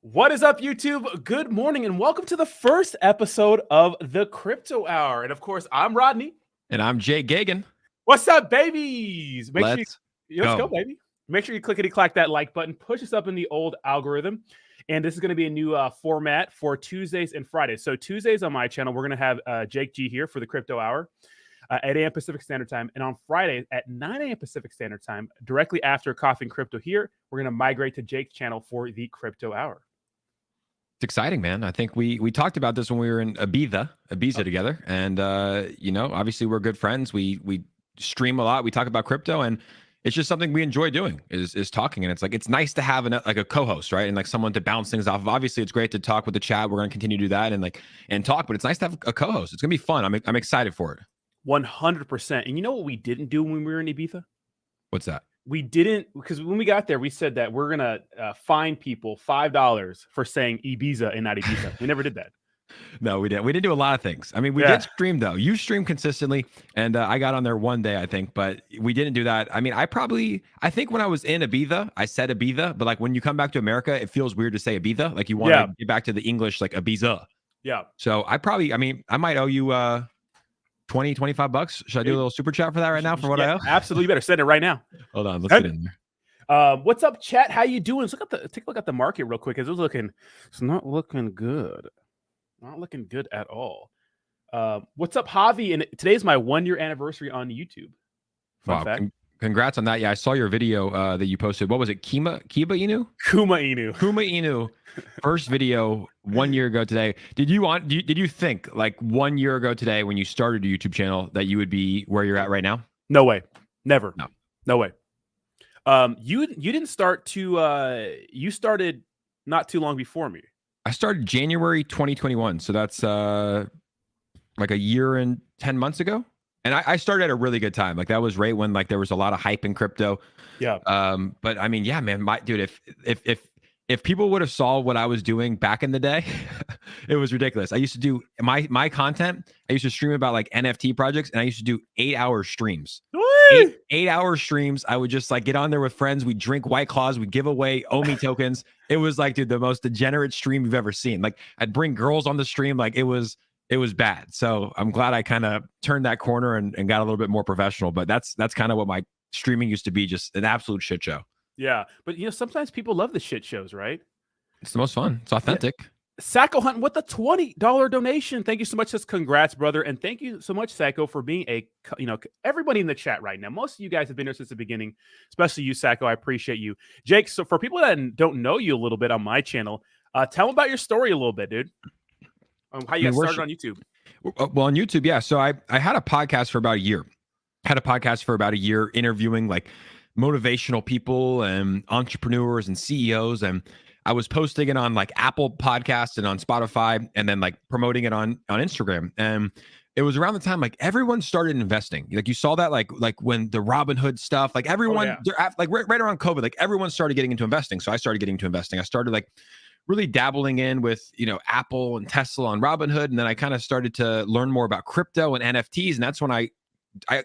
What is up, YouTube? Good morning, and welcome to the first episode of the Crypto Hour. And of course, I'm Rodney. And I'm Jay Gagan. What's up, babies? Let's Let's go, go. baby. Make sure you clickety-clack that like button, push us up in the old algorithm. And this is going to be a new format for Tuesdays and Fridays. So Tuesdays on my channel, we're going to have Jake G here for the Crypto Hour at 8 a.m. Pacific Standard Time. And on Friday at 9 a.m. Pacific Standard Time, directly after Coffee and Crypto here, we're going to migrate to Jake's channel for the Crypto Hour. It's exciting, man. I think we talked about this when we were in Ibiza together. And, obviously we're good friends. We stream a lot. We talk about crypto, and it's just something we enjoy doing is talking. And it's nice to have a co-host, right? And like someone to bounce things off of. Obviously it's great to talk with the chat. We're going to continue to do that and talk, but it's nice to have a co-host. It's going to be fun. I'm excited for it. 100%. And you know what we didn't do when we were in Ibiza? What's that? We didn't, because when we got there, we said that we're going to fine people $5 for saying Ibiza and not Ibiza. We never did that. No, we didn't. We didn't do a lot of things. I mean, we did stream, though. You stream consistently, and I got on there one day, I think, but we didn't do that. I mean, I think when I was in Ibiza, I said Ibiza, but like when you come back to America, it feels weird to say Ibiza. Like you want to get back to the English, like Ibiza. Yeah. So I might owe you $20-$25. Should I do a little super chat for that right now for what I owe? Absolutely. You better send it right now. Hold on. Let's get in there. What's up, chat? How you doing? Let's take a look at the market real quick. It's not looking good. Not looking good at all. What's up, Javi? And today's my 1-year anniversary on YouTube. Fun fact. Congrats on that. Yeah, I saw your video that you posted. What was it? Kiba Inu? Kuma Inu. Kuma Inu. First video 1 year ago today. Did you think like 1 year ago today when you started your YouTube channel that you would be where you're at right now? No way. Never. No way. You didn't start to you started not too long before me. I started January 2021. So that's like a year and 10 months ago. And I started at a really good time. Like that was right when like there was a lot of hype in crypto. Yeah. But I mean, yeah, man, if people would have saw what I was doing back in the day, it was ridiculous. I used to do my content. I used to stream about like NFT projects, and I used to do 8-hour streams. 8-hour streams. I would just like get on there with friends. We'd drink White Claws. We'd give away OMI tokens. It was like, dude, the most degenerate stream you've ever seen. Like I'd bring girls on the stream. Like it was bad. So I'm glad I kind of turned that corner and got a little bit more professional. But that's kind of what my streaming used to be, just an absolute shit show. Yeah. But sometimes people love the shit shows, right? It's the most fun. It's authentic. Yeah. Sacco Hunt with the $20 donation. Thank you so much. Says congrats, brother. And thank you so much, Sacco, for being everybody in the chat right now. Most of you guys have been here since the beginning, especially you, Sacco. I appreciate you. Jake, so for people that don't know you a little bit on my channel, tell them about your story a little bit, dude. How you got started on YouTube. Well, on YouTube, yeah. So I had a podcast for about a year. Interviewing like motivational people and entrepreneurs and CEOs, and I was posting it on like Apple Podcasts and on Spotify, and then like promoting it on Instagram. And it was around the time like everyone started investing. Like you saw that like when the Robinhood stuff, like everyone, like right around COVID, like everyone started getting into investing. So I started getting into investing. I started like really dabbling in with, Apple and Tesla on Robinhood. And then I kind of started to learn more about crypto and NFTs. And that's when I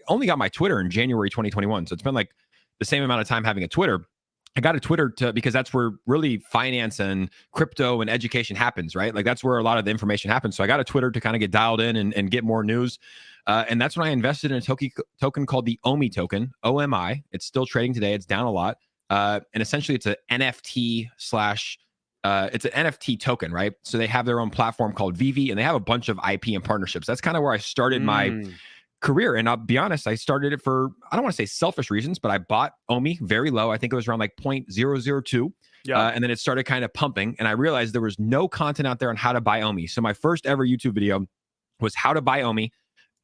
only got my Twitter in January 2021. So it's been like the same amount of time having a Twitter. I got a Twitter because that's where really finance and crypto and education happens, right? Like that's where a lot of the information happens. So I got a Twitter to kind of get dialed in and get more news. And that's when I invested in a token called the OMI token, OMI. It's still trading today. It's down a lot. And essentially it's an NFT it's an NFT token, right? So they have their own platform called Vivi, and they have a bunch of IP and partnerships. That's kind of where I started my career. And I'll be honest, I started it for, I don't want to say selfish reasons, but I bought OMI very low. I think it was around like 0.002. Yeah. And then it started kind of pumping, and I realized there was no content out there on how to buy OMI. So my first ever YouTube video was how to buy OMI.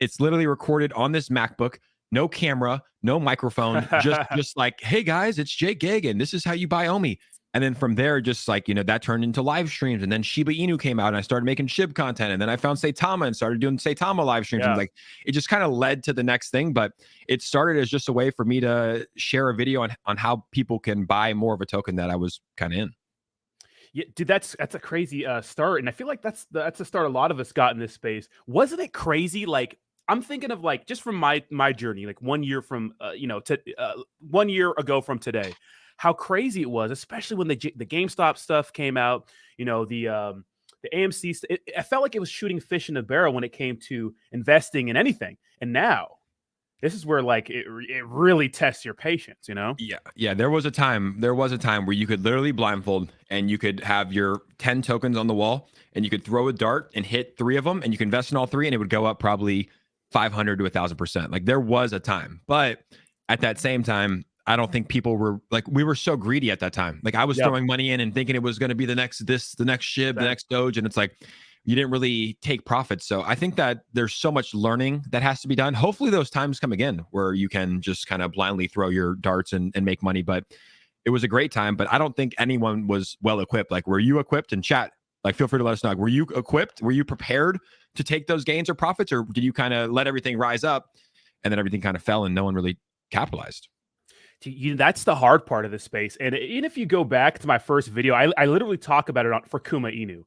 It's literally recorded on this MacBook, no camera, no microphone, just like, hey guys, it's Jake Gagan. This is how you buy OMI. And then from there, just like, that turned into live streams. And then Shiba Inu came out, and I started making SHIB content. And then I found Saitama and started doing Saitama live streams. Yeah. And like, it just kind of led to the next thing. But it started as just a way for me to share a video on how people can buy more of a token that I was kind of in. Yeah, dude, that's a crazy start. And I feel like that's the start a lot of us got in this space. Wasn't it crazy? Like, I'm thinking of like, just from my journey, like 1 year from, 1 year ago from today. how crazy it was, especially when the GameStop stuff came out. The AMC. I felt like it was shooting fish in a barrel when it came to investing in anything. And now this is where like it really tests your patience. Yeah. There was a time where you could literally blindfold and you could have your 10 tokens on the wall and you could throw a dart and hit 3 of them and you could invest in all 3 and it would go up probably 500 to 1,000%. Like there was a time, but at that same time, I don't think people were like, we were so greedy at that time. Like I was throwing money in and thinking it was going to be the next SHIB, the next Doge. And it's like, you didn't really take profits. So I think that there's so much learning that has to be done. Hopefully those times come again where you can just kind of blindly throw your darts and make money. But it was a great time, but I don't think anyone was well equipped. Like, were you equipped? In chat, like, feel free to let us know. Were you equipped? Were you prepared to take those gains or profits? Or did you kind of let everything rise up and then everything kind of fell and no one really capitalized? That's the hard part of this space. And even if you go back to my first video, I literally talk about it for Kuma Inu.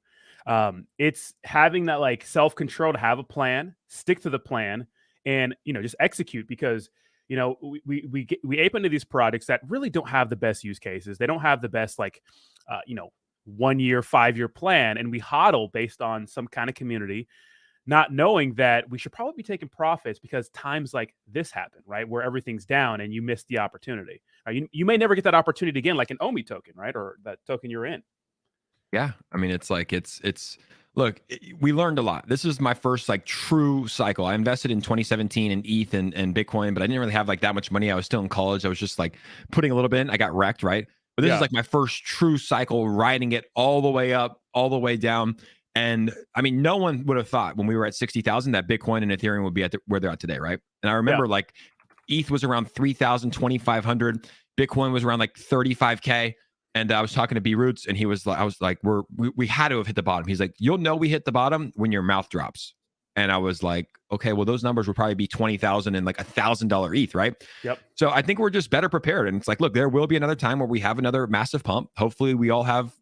It's having that like self-control to have a plan, stick to the plan, and just execute, because we ape into these products that really don't have the best use cases. They don't have the best 1 year, 5 year plan, and we hodl based on some kind of community, not knowing that we should probably be taking profits because times like this happen, right? Where everything's down and you miss the opportunity. You may never get that opportunity again, like an OMI token, right? Or that token you're in. Yeah. I mean, it's like, look, we learned a lot. This is my first like true cycle. I invested in 2017 in ETH and Bitcoin, but I didn't really have like that much money. I was still in college. I was just like putting a little bit in. I got wrecked, right? But this is like my first true cycle, riding it all the way up, all the way down. And I mean, no one would have thought when we were at 60,000 that Bitcoin and Ethereum would be at where they're at today, right? And I remember like ETH was around 3,000, 2,500. Bitcoin was around like 35K. And I was talking to B Roots, and he was like, I was like, we had to have hit the bottom. He's like, you'll know we hit the bottom when your mouth drops. And I was like, okay, well, those numbers would probably be 20,000 and like $1,000 ETH, right? Yep. So I think we're just better prepared. And it's like, look, there will be another time where we have another massive pump. Hopefully we all have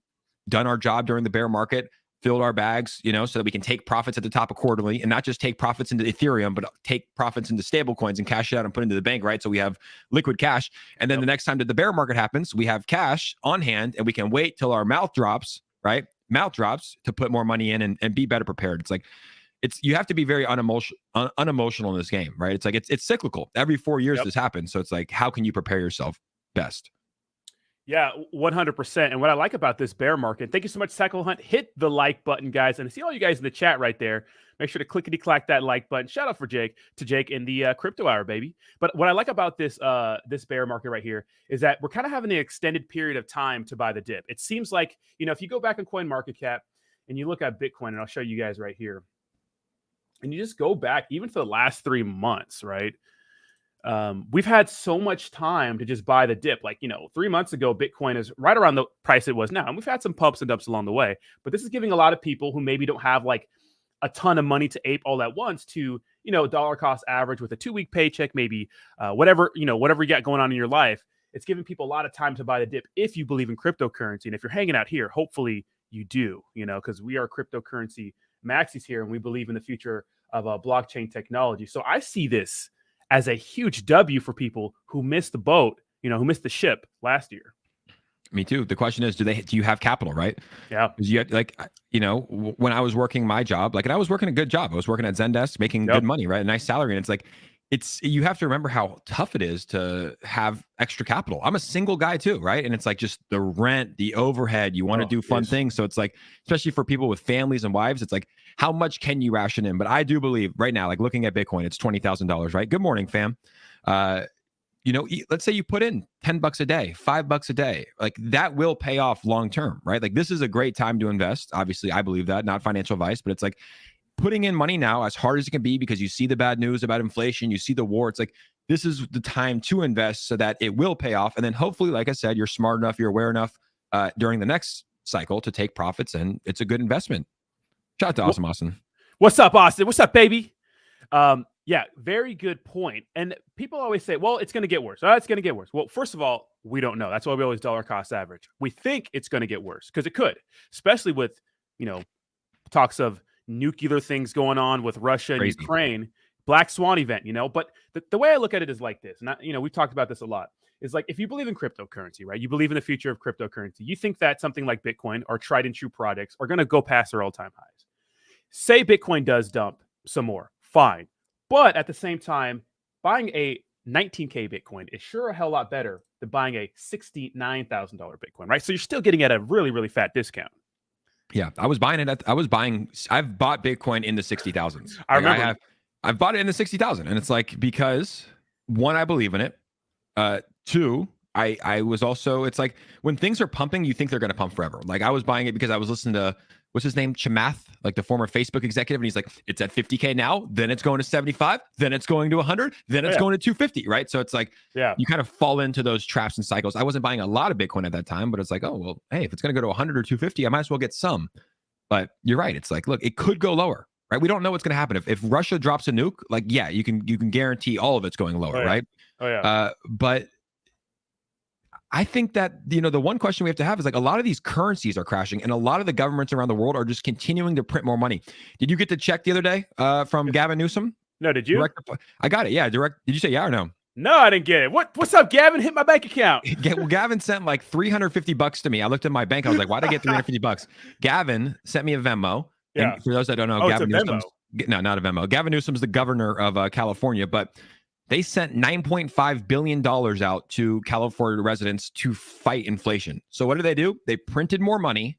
done our job during the bear market, filled our bags, so that we can take profits at the top of quarterly and not just take profits into Ethereum, but take profits into stable coins and cash it out and put into the bank, right? So we have liquid cash. And then the next time that the bear market happens, we have cash on hand and we can wait till our mouth drops, right? Mouth drops to put more money in and be better prepared. It's like, you have to be very unemotional in this game, right? It's like, it's cyclical. Every 4 years this happens. So it's like, how can you prepare yourself best? Yeah, 100%. And what I like about this bear market, thank you so much, Cycle Hunt. Hit the like button, guys. And I see all you guys in the chat right there. Make sure to clickety-clack that like button. Shout out to Jake in the crypto hour, baby. But what I like about this bear market right here is that we're kind of having an extended period of time to buy the dip. It seems like, if you go back on CoinMarketCap and you look at Bitcoin, and I'll show you guys right here, and you just go back even for the last 3 months, right? We've had so much time to just buy the dip. Like, 3 months ago, Bitcoin is right around the price it was now. And we've had some pumps and dumps along the way. But this is giving a lot of people who maybe don't have like a ton of money to ape all at once to, dollar cost average with a 2-week paycheck, maybe whatever you got going on in your life. It's giving people a lot of time to buy the dip if you believe in cryptocurrency. And if you're hanging out here, hopefully you do, because we are cryptocurrency maxis here and we believe in the future of blockchain technology. So I see this as a huge W for people who missed the boat, who missed the ship last year. Me too. The question is, do you have capital, right? Yeah. Because you had, when I was working my job, and I was working a good job. I was working at Zendesk, making good money, right? A nice salary. And it's like, you have to remember how tough it is to have extra capital. I'm a single guy too, right? And it's like just the rent, the overhead, you want to do fun things. So it's like, especially for people with families and wives, it's like, how much can you ration in? But I do believe right now, like looking at Bitcoin, it's $20,000, right? Good morning, fam. Let's say you put in $10 a day, $5 a day, like that will pay off long-term, right? Like this is a great time to invest. Obviously, I believe that, not financial advice, but it's like putting in money now as hard as it can be because you see the bad news about inflation, you see the war. It's like, this is the time to invest so that it will pay off. And then hopefully, like I said, you're smart enough, you're aware enough during the next cycle to take profits, and it's a good investment. Shout out to Awesome Austin. What's up, Austin? What's up, baby? Yeah, very good point. And people always say, well, it's going to get worse. Oh, it's going to get worse. Well, first of all, we don't know. That's why we always dollar cost average. We think it's going to get worse because it could, especially with, talks of nuclear things going on with Russia and Ukraine, Black Swan event, But the way I look at it is like this. And we've talked about this a lot. is like, if you believe in cryptocurrency, right? You believe in the future of cryptocurrency. You think that something like Bitcoin or tried and true products are going to go past their all-time highs. Say Bitcoin does dump some more, fine. But at the same time, buying a 19K Bitcoin is sure a hell lot better than buying a $69,000 Bitcoin, right? So you're still getting at a really, really fat discount. Yeah, I've bought Bitcoin in the 60,000s. I remember. I've bought it in the 60,000, and it's like, because one, I believe in it. Two, I was also, it's like when things are pumping, you think they're going to pump forever. Like, I was buying it because I was listening to, what's his name? Chamath, like the former Facebook executive. And he's like, it's at 50K now, then it's going to 75, then it's going to 100, then it's going to 250, right? So it's like, you kind of fall into those traps and cycles. I wasn't buying a lot of Bitcoin at that time, but it's like, oh, well, hey, if it's going to go to 100 or 250, I might as well get some. But you're right. It's like, look, it could go lower, right? We don't know what's going to happen. If Russia drops a nuke, like, yeah, you can guarantee all of it's going lower, right? Oh, yeah. But I think that, the one question we have to have is, like, a lot of these currencies are crashing, and a lot of the governments around the world are just continuing to print more money. Did you get the check the other day from Gavin Newsom? No, did you? I got it. Yeah. Did you say yeah or no? No, I didn't get it. What's up, Gavin? Hit my bank account. Well, Gavin sent like $350 to me. I looked at my bank. I was like, why'd I get $350? Gavin sent me a Venmo. Yeah. And for those that don't know, Gavin Newsom's, no, not a Venmo. Gavin Newsom's the governor of California, but they sent $9.5 billion out to California residents to fight inflation. So what do? They printed more money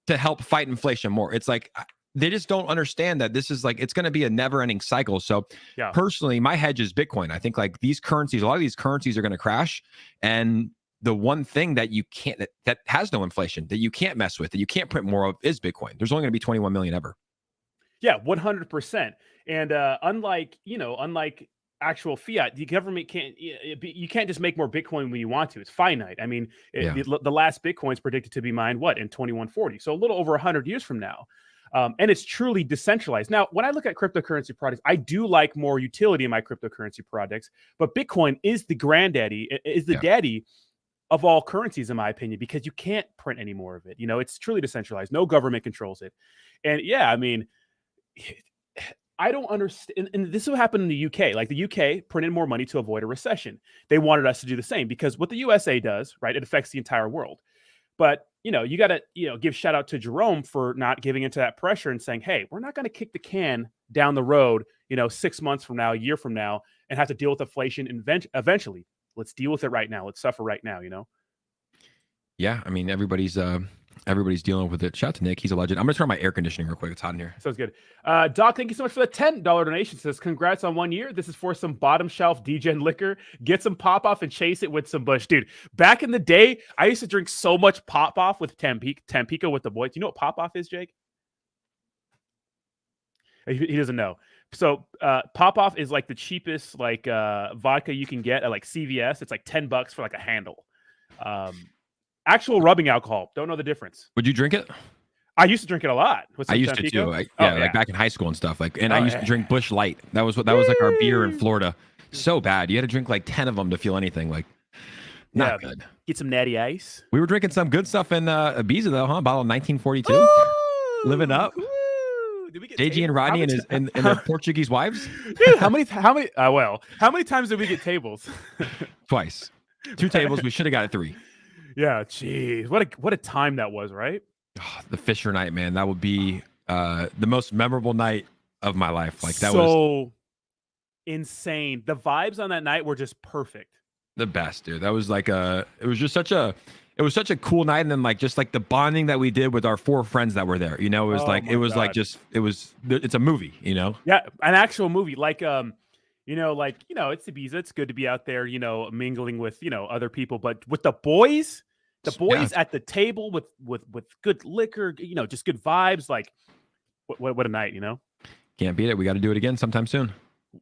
to help fight inflation more. It's like, they just don't understand that this is like, it's going to be a never ending cycle. So personally, my hedge is Bitcoin. I think like these currencies, a lot of these currencies are going to crash. And the one thing that you can't, that has no inflation, that you can't mess with, that you can't print more of, is Bitcoin. There's only going to be 21 million ever. Yeah, 100%. And unlike actual fiat, the government can't, you can't just make more Bitcoin when you want to. It's finite. I mean, the last Bitcoin is predicted to be mined in 2140. So a little over 100 years from now. And it's truly decentralized. Now, when I look at cryptocurrency products, I do like more utility in my cryptocurrency products, but Bitcoin is the granddaddy, is the daddy of all currencies, in my opinion, because you can't print any more of it. It's truly decentralized. No government controls it. And yeah, I mean, I don't understand. And this will happen in the UK. Like, the UK printed more money to avoid a recession. They wanted us to do the same, because what the USA does, right, it affects the entire world. But, you got to, give shout out to Jerome for not giving into that pressure and saying, hey, we're not going to kick the can down the road, 6 months from now, a year from now, and have to deal with inflation eventually. Let's deal with it right now. Let's suffer right now, Yeah, I mean, everybody's dealing with it. Shout out to Nick. He's a legend. I'm going to turn on my air conditioning real quick. It's hot in here. Sounds good. Doc, thank you so much for the $10 donation. Says, congrats on 1 year. This is for some bottom shelf DGen liquor. Get some pop-off and chase it with some Bush. Dude, back in the day, I used to drink so much pop-off with Tampico with the boys. You know what pop-off is, Jake? He doesn't know. So pop-off is like the cheapest vodka you can get at like CVS. It's like $10 for like a handle. Actual rubbing alcohol. Don't know the difference. Would you drink it? I used to drink it a lot. I used to too. Like back in high school and stuff. And I used to drink Bush Light. That was like our beer in Florida. So bad. You had to drink like 10 of them to feel anything. Like, not good. Get some natty ice. We were drinking some good stuff in Ibiza though, huh? Bottle of 1942. Ooh, living up. JG and Rodney and their Portuguese wives. Dude, how many times did we get tables? Twice. 2 tables. We should have got 3. Yeah, geez, what a time that was, right? Oh, the Fisher night, man. That would be the most memorable night of my life. Like, that was insane. The vibes on that night were just perfect. The best, dude. That was like it was such a cool night, and then just the bonding that we did with our 4 friends that were there. It was it's a movie. Yeah, an actual movie. It's Ibiza. It's good to be out there, mingling with, other people. But with the boys at the table with good liquor, just good vibes. Like, what a night, Can't beat it. We got to do it again sometime soon.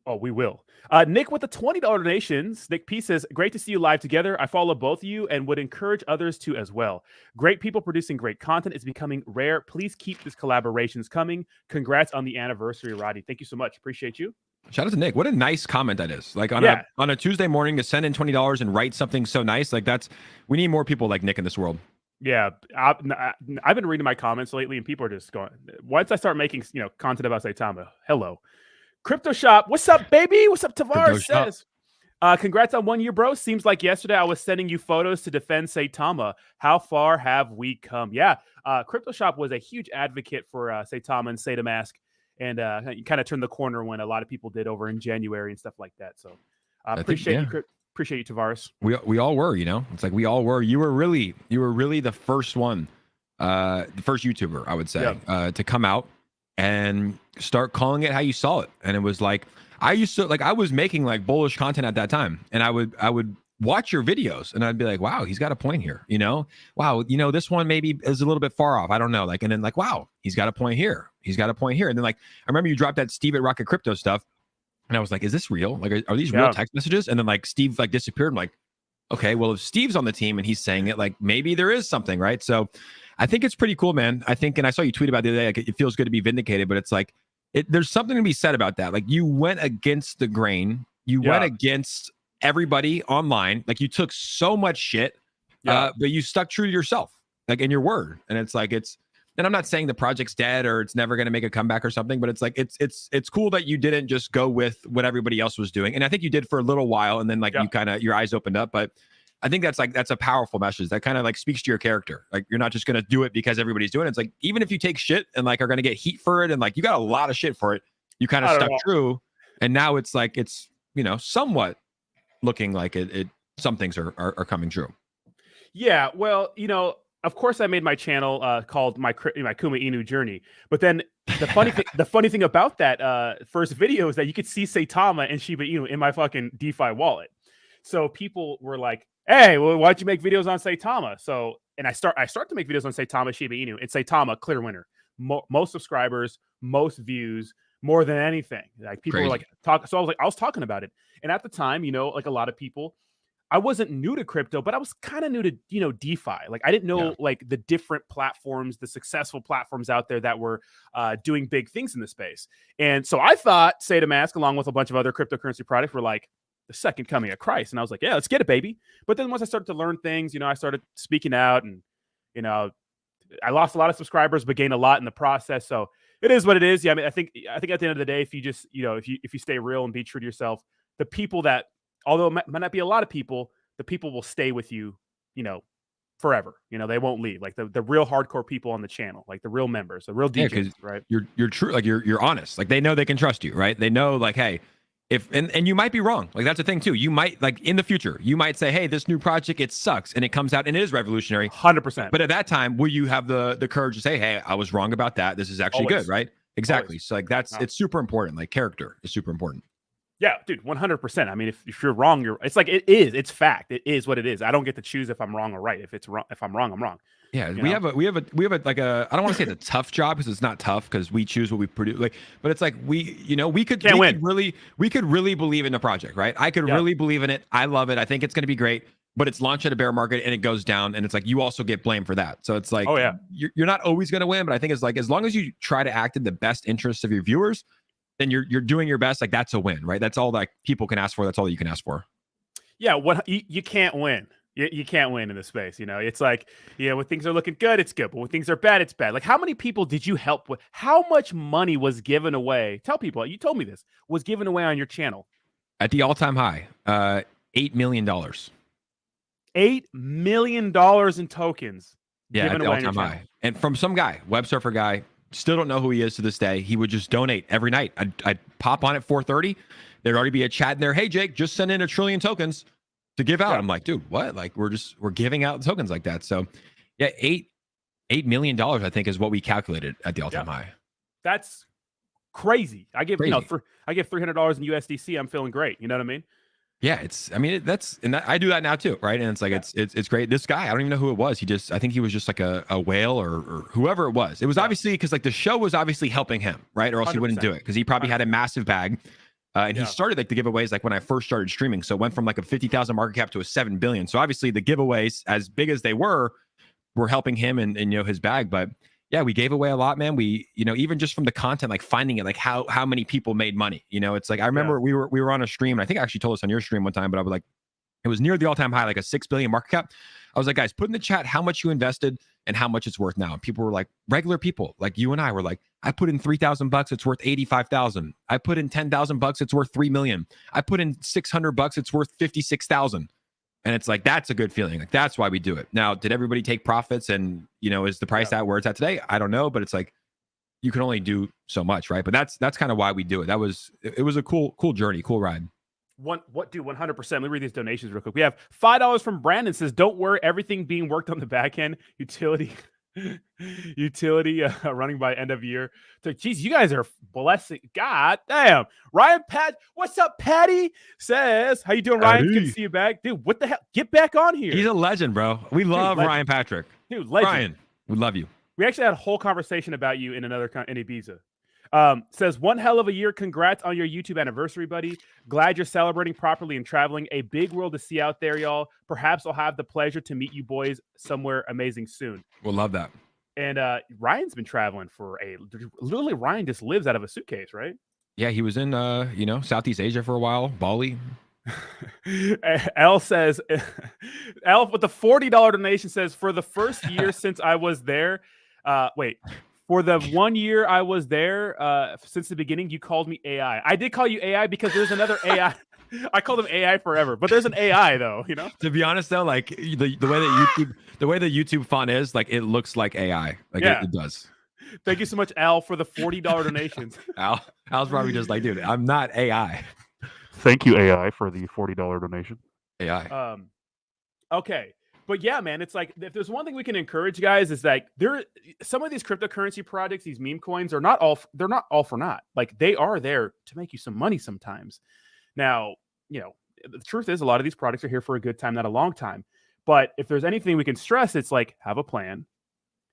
Oh, we will. Nick with the $20 donations. Nick P says, great to see you live together. I follow both of you and would encourage others to as well. Great people producing great content is becoming rare. Please keep these collaborations coming. Congrats on the anniversary, Rodney. Thank you so much. Appreciate you. Shout out to Nick. What a nice comment that is. Like, on a Tuesday morning to send in $20 and write something so nice. Like, we need more people like Nick in this world. Yeah, I've been reading my comments lately, and people are just going. Once I start making content about Saitama, hello, Crypto Shop. What's up, baby? What's up, Tavares says. Congrats on 1 year, bro. Seems like yesterday I was sending you photos to defend Saitama. How far have we come? Yeah, Crypto Shop was a huge advocate for Saitama and Satamask, and kind of turned the corner when a lot of people did over in January and stuff like that. So appreciate you, Tavares. We all were, it's like we all were. You were really the first one, the first YouTuber, I would say, to come out and start calling it how you saw it. And it was like, I was making like bullish content at that time, and I would watch your videos and I'd be like, wow, he's got a point here. Wow, this one maybe is a little bit far off. I don't know. Like, and then like, wow, he's got a point here. He's got a point here. And then like, I remember you dropped that Steve at Rocket Crypto stuff. And I was like, is this real? Like, are these real text messages? And then like Steve like disappeared. I'm like, okay, well, if Steve's on the team and he's saying it, like maybe there is something, right? So I think it's pretty cool, man. I think, and I saw you tweet about it the other day, like it feels good to be vindicated, but it's like, there's something to be said about that. Like you went against the grain. You went against everybody online. Like you took so much shit, but you stuck true to yourself, like in your word. And it's like, and I'm not saying the project's dead or it's never going to make a comeback or something, but it's like, it's cool that you didn't just go with what everybody else was doing. And I think you did for a little while. And then like you kind of, your eyes opened up, but I think that's a powerful message that kind of like speaks to your character. Like you're not just going to do it because everybody's doing it. It's like, even if you take shit and like are going to get heat for it and like you got a lot of shit for it, you kind of stuck true. And now it's like, it's, somewhat looking like some things are coming true. Yeah. Well, of course I made my channel called my Kuma Inu journey. But then the funny thing about that first video is that you could see Saitama and Shiba Inu in my fucking DeFi wallet. So people were like, hey, well, why'd you make videos on Saitama? So, and I start to make videos on Saitama, Shiba Inu, and Saitama, clear winner. Most subscribers, most views, more than anything. Like people were like, so I was talking about it. And at the time, like a lot of people, I wasn't new to crypto, but I was kind of new to, DeFi. Like I didn't know like the different platforms, the successful platforms out there that were doing big things in the space. And so I thought Satamask, along with a bunch of other cryptocurrency products, were like the second coming of Christ. And I was like, yeah, let's get it, baby. But then once I started to learn things, I started speaking out, and, I lost a lot of subscribers, but gained a lot in the process. So it is what it is. Yeah. I mean, I think at the end of the day, if you just, if you stay real and be true to yourself, the people that, although it might not be a lot of people, the people will stay with you, forever. They won't leave. Like the real hardcore people on the channel, like the real members, the real DJs, right? You're true. Like you're honest. Like they know they can trust you, right? They know like, hey, and you might be wrong. Like that's the thing too. You might like in the future, you might say, hey, this new project, it sucks. And it comes out and it is revolutionary. 100%. But at that time, will you have the courage to say, hey, I was wrong about that. This is actually good, right? Exactly. Always. So like it's super important. Like character is super important. Yeah, dude, 100%. I mean, if you're wrong, it's like it's fact. It is what it is. I don't get to choose if I'm wrong or right. If I'm wrong, I'm wrong. Yeah, we have a like a, I don't want to say it's a tough job because it's not tough because we choose what we produce. Like, but it's like we could really believe in the project, right? I could really believe in it. I love it. I think it's going to be great. But it's launched at a bear market and it goes down, and it's like you also get blamed for that. So it's like, you're not always going to win, but I think it's like as long as you try to act in the best interests of your viewers, then you're doing your best. Like that's a win, right? That's all that people can ask for. That's all you can ask for. Yeah, what you can't win. You can't win in this space. It's like, when things are looking good, it's good. But when things are bad, it's bad. Like how many people did you help with? How much money was given away? Tell people, you told me this, was given away on your channel. At the all-time high, $8 million. $8 million in tokens. Yeah, at the all-time high. And from some guy, web surfer guy, still don't know who he is to this day. He would just donate every night. I'd pop on at 4:30. There'd already be a chat in there. Hey, Jake, just send in 1 trillion tokens to give out. I'm like, dude, what? Like, we're giving out tokens like that. So, yeah, $8 million, I think, is what we calculated at the all-time high. That's crazy. I give $300 in USDC. I'm feeling great. You know what I mean? Yeah, I do that now too, right? And it's like it's great. This guy, I don't even know who it was. I think he was just like a whale or whoever it was. It was obviously because like the show was obviously helping him, right? Or else 100%. He wouldn't do it because he probably had a massive bag. And he started like the giveaways like when I first started streaming. So it went from like a 50,000 market cap to a 7 billion. So obviously the giveaways, as big as they were helping him and his bag. But yeah, we gave away a lot, man. We, even just from the content, like finding it, like how many people made money, it's like, I remember we were on a stream, and I think I actually told us on your stream one time, but I was like, it was near the all-time high, like a 6 billion market cap. I was like, guys, put in the chat how much you invested and how much it's worth now. And people were like, regular people like you and I were like, I put in $3,000, it's worth 85,000. I put in $10,000, it's worth 3 million. I put in $600, it's worth 56,000. And it's like, that's a good feeling. Like, that's why we do it. Now, did everybody take profits? And, is the price at where it's at today? I don't know, but it's like, you can only do so much, right? But that's kind of why we do it. It was a cool journey, cool ride. Dude, 100%. Let me read these donations real quick. We have $5 from Brandon, says, don't worry, everything being worked on the back end. Utility running by end of year. So, geez, you guys are blessing. God damn. Ryan what's up, Patty? Says, how you doing, Ryan? Good to see you back. Dude, what the hell? Get back on here. He's a legend, bro. We love Ryan Patrick. Dude, legend. Ryan, we love you. We actually had a whole conversation about you in in Ibiza. Says, one hell of a year. Congrats on your YouTube anniversary, buddy. Glad you're celebrating properly and traveling. A big world to see out there, y'all. Perhaps I'll have the pleasure to meet you boys somewhere amazing soon. We'll love that. And Ryan's been traveling literally Ryan just lives out of a suitcase, right? Yeah, he was in Southeast Asia for a while, Bali. L says, L with the $40 donation says, for the first year since I was there, for the 1 year I was there, since the beginning, you called me AI. I did call you AI because there's another AI. I called him AI forever, but there's an AI though, To be honest though, like the way the YouTube font is, like it looks like AI. Like it does. Thank you so much, Al, for the $40 donations. Al's probably just like, dude, I'm not AI. Thank you, AI, for the $40 donation. AI. Okay. But yeah, man, it's like, if there's one thing we can encourage, guys, is like some of these cryptocurrency projects, these meme coins they're not all for naught. Like, they are there to make you some money sometimes. Now, the truth is a lot of these products are here for a good time, not a long time. But if there's anything we can stress, it's like, have a plan.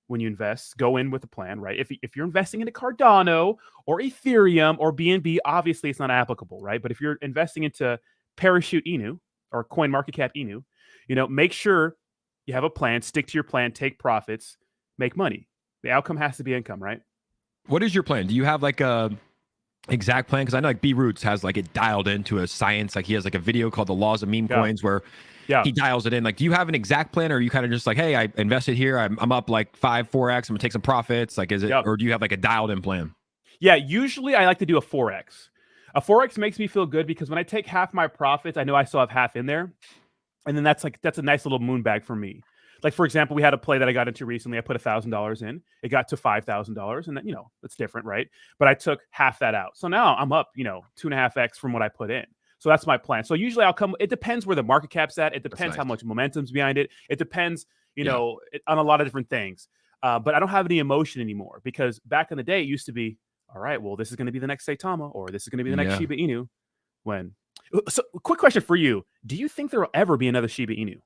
When you invest, go in with a plan, right? If you're investing into Cardano or Ethereum or BNB, obviously it's not applicable, right? But if you're investing into Parachute Inu or CoinMarketCap Inu, make sure you have a plan, stick to your plan, take profits, make money. The outcome has to be income, right? What is your plan? Do you have like a exact plan? Because I know like B Roots has like it dialed into a science. Like he has like a video called The Laws of Meme Coins where he dials it in. Like, do you have an exact plan, or are you kind of just like, hey, I invested here, I'm up like 4x, I'm gonna take some profits? Like, is it, or do you have like a dialed in plan? Yeah, usually I like to do a 4x. A 4x makes me feel good because when I take half my profits, I know I still have half in there. And then that's a nice little moon bag for me. Like, for example, we had a play that I got into recently. I put $1,000 in. It got to $5,000, and then, that's different, right? But I took half that out. So now I'm up, 2.5x from what I put in. So that's my plan. So usually it depends where the market cap's at. It depends how much momentum's behind it. It depends, on a lot of different things. But I don't have any emotion anymore, because back in the day, it used to be, all right, well, this is going to be the next Saitama, or this is going to be the next Shiba Inu. So quick question for you. Do you think there will ever be another Shiba Inu?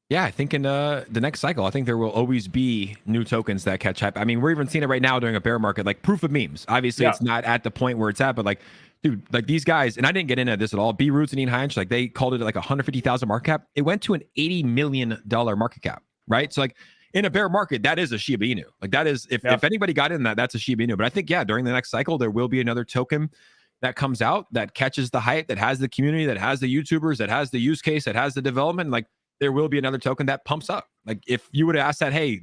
Yeah, I think in the next cycle, I think there will always be new tokens that catch hype. I mean, we're even seeing it right now during a bear market, like proof of memes. Obviously, it's not at the point where it's at, but like, dude, like these guys, and I didn't get into this at all. B Roots and Ian Heinz, like they called it like 150,000 market cap. It went to an $80 million market cap, right? So like in a bear market, that is a Shiba Inu. Like that is, if anybody got in that's a Shiba Inu. But I think, during the next cycle, there will be another token that comes out that catches the hype, that has the community, that has the YouTubers, that has the use case, that has the development. Like, there will be another token that pumps up. Like, if you would have asked that, hey,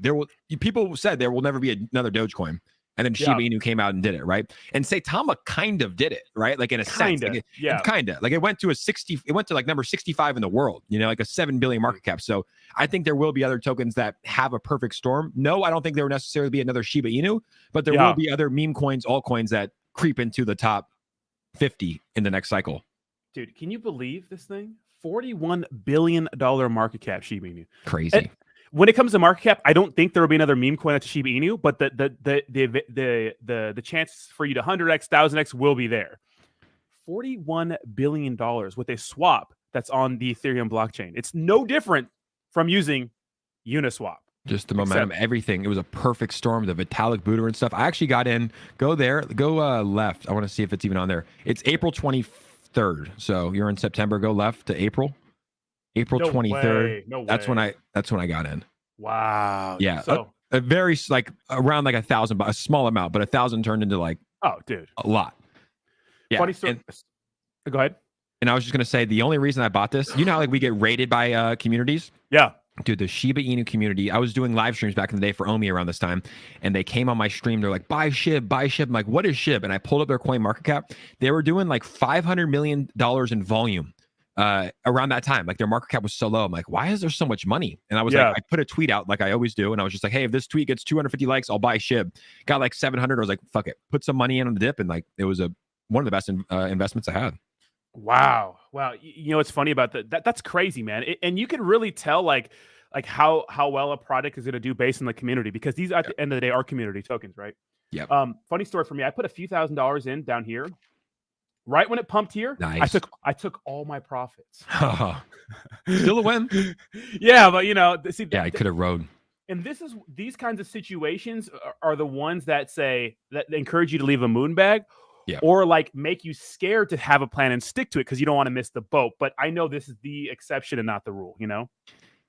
people said there will never be another Dogecoin. And then Shiba Inu came out and did it, right? And Saitama kind of did it, right? Like, in a sense. Like it went to like number 65 in the world, like a 7 billion market cap. So I think there will be other tokens that have a perfect storm. No, I don't think there will necessarily be another Shiba Inu, but there will be other meme coins, altcoins that creep into the top 50 in the next cycle. Dude, can you believe this thing? $41 billion market cap Shiba Inu. Crazy. And when it comes to market cap, I don't think there will be another meme coin that's Shiba Inu, but the chances for you to 100x, 1000x will be there. $41 billion with a swap that's on the Ethereum blockchain. It's no different from using Uniswap. Just the momentum, everything. It was a perfect storm. The Vitalik Buterin stuff. I actually got in. Go left. I want to see if it's even on there. It's April 23rd. So you're in September. Go left to April 23rd. No way. That's when I got in. Wow. Yeah. So a very like around like 1,000, a small amount, but 1,000 turned into like dude, a lot. Yeah. Funny story. Go ahead. And I was just gonna say the only reason I bought this, how like we get rated by communities. Yeah. Dude, the Shiba Inu community, I was doing live streams back in the day for Omi around this time, and they came on my stream. They're like, buy SHIB, buy SHIB. I'm like, what is SHIB? And I pulled up their coin market cap. They were doing like $500 million in volume around that time. Like their market cap was so low. I'm like, why is there so much money? And I was like, I put a tweet out like I always do. And I was just like, hey, if this tweet gets 250 likes, I'll buy SHIB. Got like 700. I was like, fuck it. Put some money in on the dip. And like, it was one of the best investments I had. Wow. You know what's funny about that's crazy, man. And you can really tell like how well a product is going to do based on the community, because these at the end of the day are community tokens, right? Yeah. Funny story for me. I put a few $1,000s in down here. Right when it pumped here, nice. I took all my profits. Still a win. Yeah, but you know, see, I could have rode. And these kinds of situations are the ones that encourage you to leave a moon bag. Yeah. Or like make you scared to have a plan and stick to it because you don't want to miss the boat. But I know this is the exception and not the rule, you know?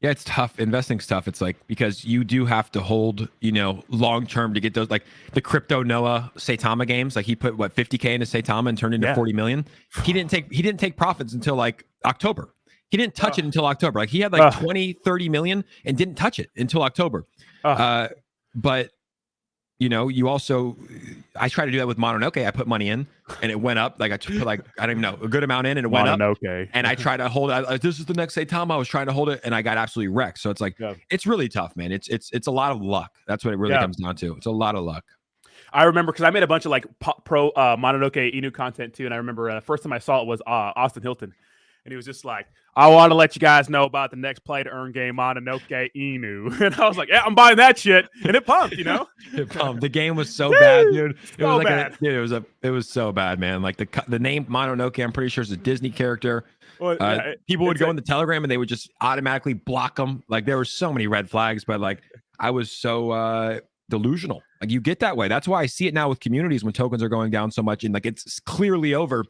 Yeah, it's tough. Investing stuff. It's like, because you do have to hold, long term to get those, like the crypto Noah Saitama games. Like he put what, 50K into Saitama and turned into 40 million. He didn't take profits until like October. He didn't touch it until October. Like he had like 20, 30 million and didn't touch it until October. But you also, I try to do that with Mononoke. I put money in and it went up. Like I put like, I don't even know, a good amount in and it went up. And I try to hold it. Like, this is the next Saitama. I was trying to hold it and I got absolutely wrecked. So it's like, it's really tough, man. It's a lot of luck. That's what it really comes down to. It's a lot of luck. I remember because I made a bunch of like pro Mononoke Inu content too. And I remember the first time I saw it was Austin Hilton. And he was just like, I want to let you guys know about the next play to earn game Mononoke Inu. And I was like, yeah, I'm buying that shit. And it pumped, It pumped. The game was so bad, dude. It so was like bad. It was so bad, man. Like the name Mononoke, I'm pretty sure is a Disney character. Well, people would go in the Telegram and they would just automatically block them. Like there were so many red flags, but like I was so delusional. Like you get that way. That's why I see it now with communities when tokens are going down so much and like it's clearly over.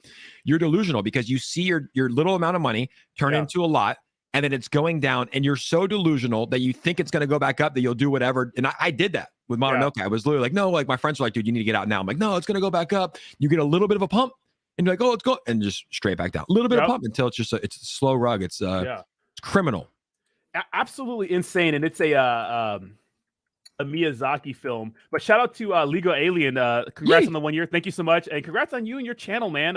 You're delusional because you see your little amount of money turn into a lot and then it's going down and you're so delusional that you think it's going to go back up that you'll do whatever. And I did that with Mononoke. I was literally like, no, like my friends were like, dude, you need to get out now. I'm like, no, it's going to go back up. You get a little bit of a pump and you're like, oh, let's go. And just straight back down. A little bit of pump until it's just it's a slow rug. It's criminal. Absolutely insane. And it's a Miyazaki film, but shout out to Legal Alien. Congrats on the 1 year. Thank you so much, and congrats on you and your channel, man.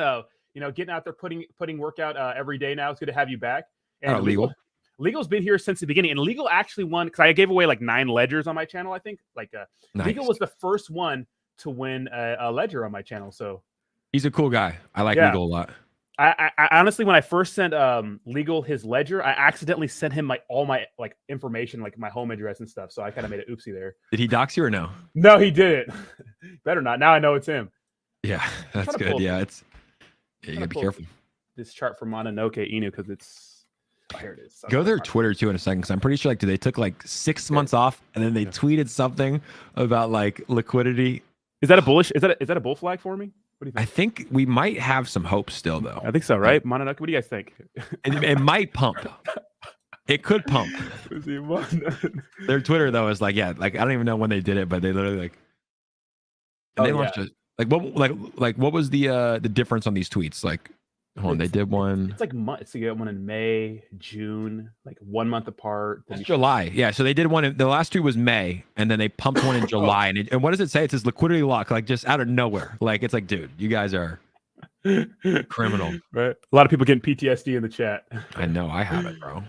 Getting out there, putting work out every day now. It's good to have you back. And Legal's been here since the beginning, and Legal actually won because I gave away like 9 ledgers on my channel. I think nice. Legal was the first one to win a ledger on my channel. So he's a cool guy. I like Legal a lot. I honestly, when I first sent Legal his ledger, I accidentally sent him all my like information, like my home address and stuff. So I kind of made an oopsie there. Did he dox you or no? No, he didn't. Better not. Now I know it's him. Yeah, that's good. Yeah, you gotta be careful. This chart for Mononoke Inu because it's here it is. Go to their Twitter too in a second because I'm pretty sure they took like 6 months off and then they tweeted something about like liquidity. Is that a bullish? Is that a bull flag for me? What do you think? I think we might have some hope still, though. I think so, right? Mononoke, what do you guys think? It might pump. It could pump. Their Twitter, though, is like, I don't even know when they did it, but they literally like. And they launched it. Like what was the difference on these tweets? Like, hold on, they did one. It's like months. So you get one in May, June, like 1 month apart. That's July. Yeah. So they did one. The last tweet was May, and then they pumped one in July. And what does it say? It says liquidity lock, like just out of nowhere. Like it's like, dude, you guys are criminal. Right. A lot of people getting PTSD in the chat. I know. I have it, bro.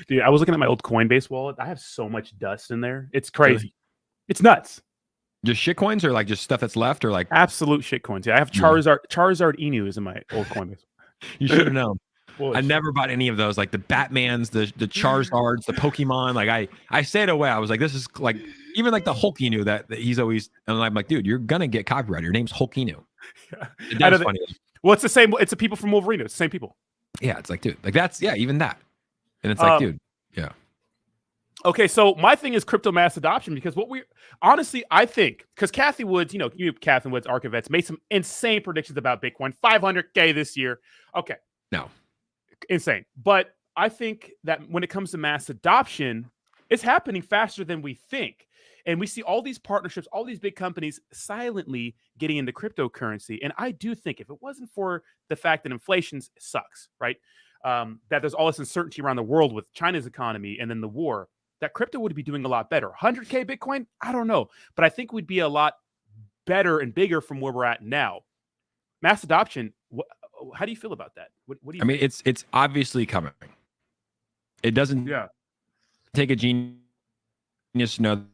Dude, I was looking at my old Coinbase wallet. I have so much dust in there. It's crazy. Really? It's nuts. Just shit coins or like just stuff that's left or like absolute shit coins. Yeah, I have Charizard Inu is in my old Coinbase. You should have known. I never bought any of those, like the Batmans, the Charizards, the Pokemon. Like I stayed away. I was like, this is like even like the Hulk Inu that he's always, and I'm like, dude, you're gonna get copyrighted. Your name's Hulk Inu. Yeah. That's funny. Well, it's the same. It's the people from Wolverine. It's the same people. Yeah, it's like, dude, like that's even that, and it's like, dude, yeah. Okay, so my thing is crypto mass adoption because I think because Kathy Woods, Kathy Woods, Archivets made some insane predictions about Bitcoin, 500K this year. Okay, no, insane. But I think that when it comes to mass adoption, it's happening faster than we think, and we see all these partnerships, all these big companies silently getting into cryptocurrency. And I do think if it wasn't for the fact that inflation sucks, right? that there's all this uncertainty around the world with China's economy and then the war, that crypto would be doing a lot better. 100K Bitcoin? I don't know. But I think we'd be a lot better and bigger from where we're at now. Mass adoption, how do you feel about that? What do you think? mean, it's obviously coming. It doesn't take a genius to know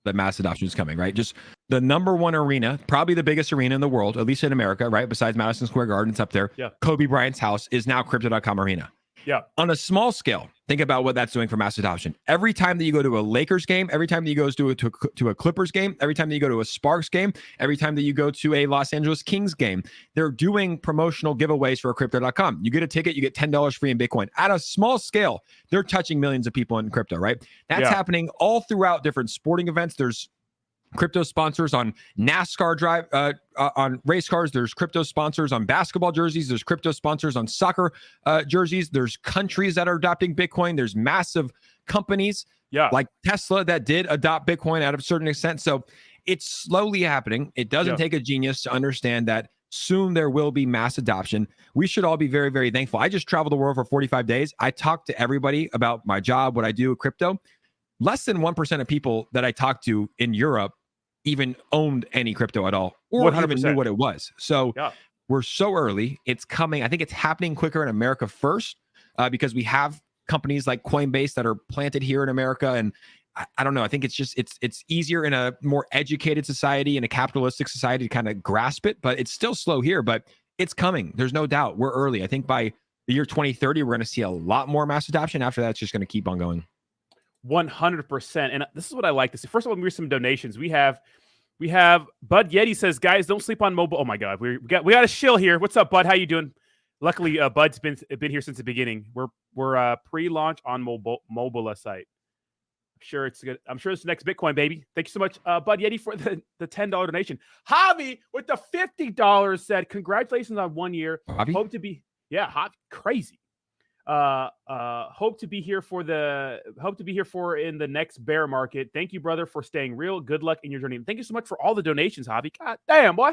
that mass adoption is coming, right? Just the number one arena, probably the biggest arena in the world, at least in America, right? Besides Madison Square Garden, it's up there. Yeah. Kobe Bryant's house is now Crypto.com arena. Yeah. On a small scale, think about what that's doing for mass adoption. Every time that you go to a Lakers game, every time that you go to a Clippers game, every time that you go to a Sparks game, every time that you go to a Los Angeles Kings game, they're doing promotional giveaways for Crypto.com. You get a ticket, you get $10 free in Bitcoin. At a small scale, they're touching millions of people in crypto, right? That's happening all throughout different sporting events. There's crypto sponsors on NASCAR on race cars. There's crypto sponsors on basketball jerseys. There's crypto sponsors on soccer jerseys. There's countries that are adopting Bitcoin. There's massive companies like Tesla that did adopt Bitcoin at a certain extent. So it's slowly happening. It doesn't take a genius to understand that soon there will be mass adoption. We should all be very, very thankful. I just traveled the world for 45 days. I talked to everybody about my job, what I do with crypto. Less than 1% of people that I talked to in Europe even owned any crypto at all, or 100%. even knew what it was. So we're so early. It's coming. I think it's happening quicker in America first because we have companies like Coinbase that are planted here in America. And I don't know. I think it's just it's easier in a more educated society, in a capitalistic society, to kind of grasp it. But it's still slow here. But it's coming. There's no doubt. We're early. I think by the year 2030, we're going to see a lot more mass adoption. After that, it's just going to keep on going. 100%. And this is what I like to see. First of all, we read some donations. We have Bud Yeti says, guys, don't sleep on mobile. Oh my God, we got a shill here. What's up, Bud? How you doing? Luckily, Bud's been here since the beginning. We're pre-launch on mobile site. I'm sure it's good. I'm sure it's the next Bitcoin, baby. Thank you so much, Bud Yeti, for the $10 donation. Javi with the $50 said, congratulations on 1 year. Javi? Hope to be crazy. Hope to be here for in the next bear market. Thank you, brother, for staying real. Good luck in your journey. And thank you so much for all the donations, Javi. God damn, boy.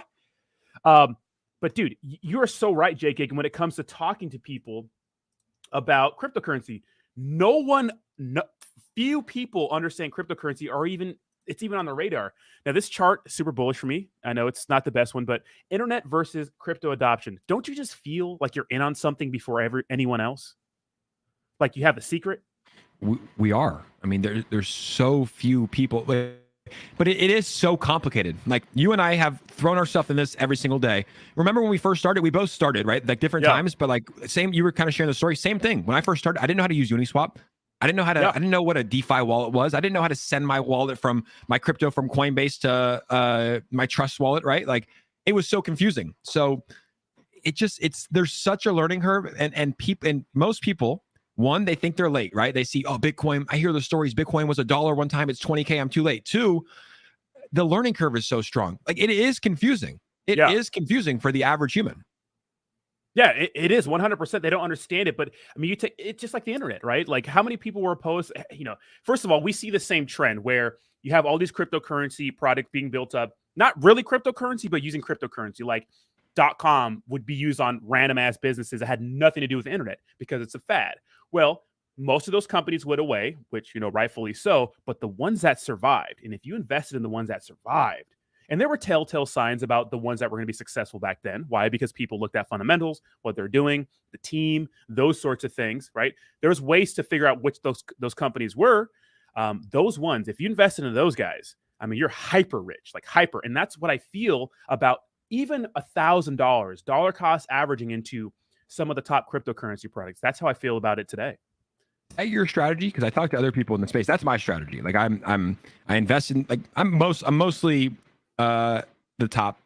But dude, you are so right, Jake. And when it comes to talking to people about cryptocurrency, few people understand cryptocurrency, or it's even on the radar. Now, this chart is super bullish for me. I know it's not the best one, but internet versus crypto adoption. Don't you just feel like you're in on something before anyone else? Like you have a secret? We are. I mean, there's so few people, but it is so complicated. Like you and I have thrown ourselves in this every single day. Remember when we first started? We both started, right? Like different times, but like same. You were kind of sharing the story. Same thing. When I first started, I didn't know how to use Uniswap. I didn't know how to. I didn't know what a DeFi wallet was. I didn't know how to send my wallet from my crypto from Coinbase to my Trust wallet. Right? Like it was so confusing. So there's such a learning curve, and most people. One, they think they're late, right? They see, Bitcoin. I hear the stories. Bitcoin was $1 one time. It's 20K. I'm too late. Two, the learning curve is so strong. Like it is confusing. It is confusing for the average human. Yeah, it is 100%. They don't understand it. But I mean, it's just like the internet, right? Like how many people were opposed? First of all, we see the same trend where you have all these cryptocurrency products being built up, not really cryptocurrency, but using cryptocurrency. Like .com would be used on random ass businesses that had nothing to do with the internet because it's a fad. Well, most of those companies went away, which, rightfully so, but the ones that survived, and if you invested in the ones that survived, and there were telltale signs about the ones that were going to be successful back then. Why? Because people looked at fundamentals, what they're doing, the team, those sorts of things, right? There was ways to figure out which those companies were. Those ones, if you invested in those guys, I mean, you're hyper rich, like hyper. And that's what I feel about even $1,000 dollar cost averaging into some of the top cryptocurrency products. That's how I feel about it today. Is that your strategy? Because I talk to other people in the space. That's my strategy. Like I invest in I'm mostly the top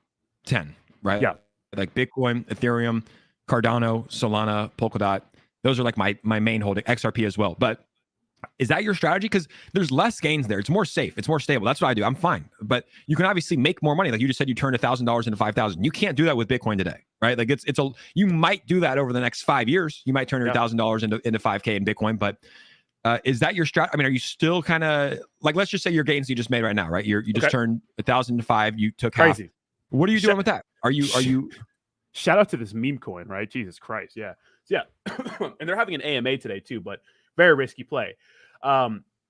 10, right? Yeah. Like Bitcoin, Ethereum, Cardano, Solana, Polkadot. Those are like my main holding, XRP as well. But is that your strategy? Because there's less gains there. It's more safe. It's more stable. That's what I do. I'm fine. But you can obviously make more money. Like you just said, you turned $1,000 into 5,000. You can't do that with Bitcoin today, right? Like you might do that over the next 5 years. You might turn your $1,000 into 5K in Bitcoin. But is that your strategy? I mean, are you still kind of like, let's just say your gains you just made right now, right? You just turned 1,000 to 5. You took crazy. Half. What are you doing with that? Are you? Shout out to this meme coin, right? Jesus Christ. Yeah. So yeah, and they're having an AMA today too, but very risky play.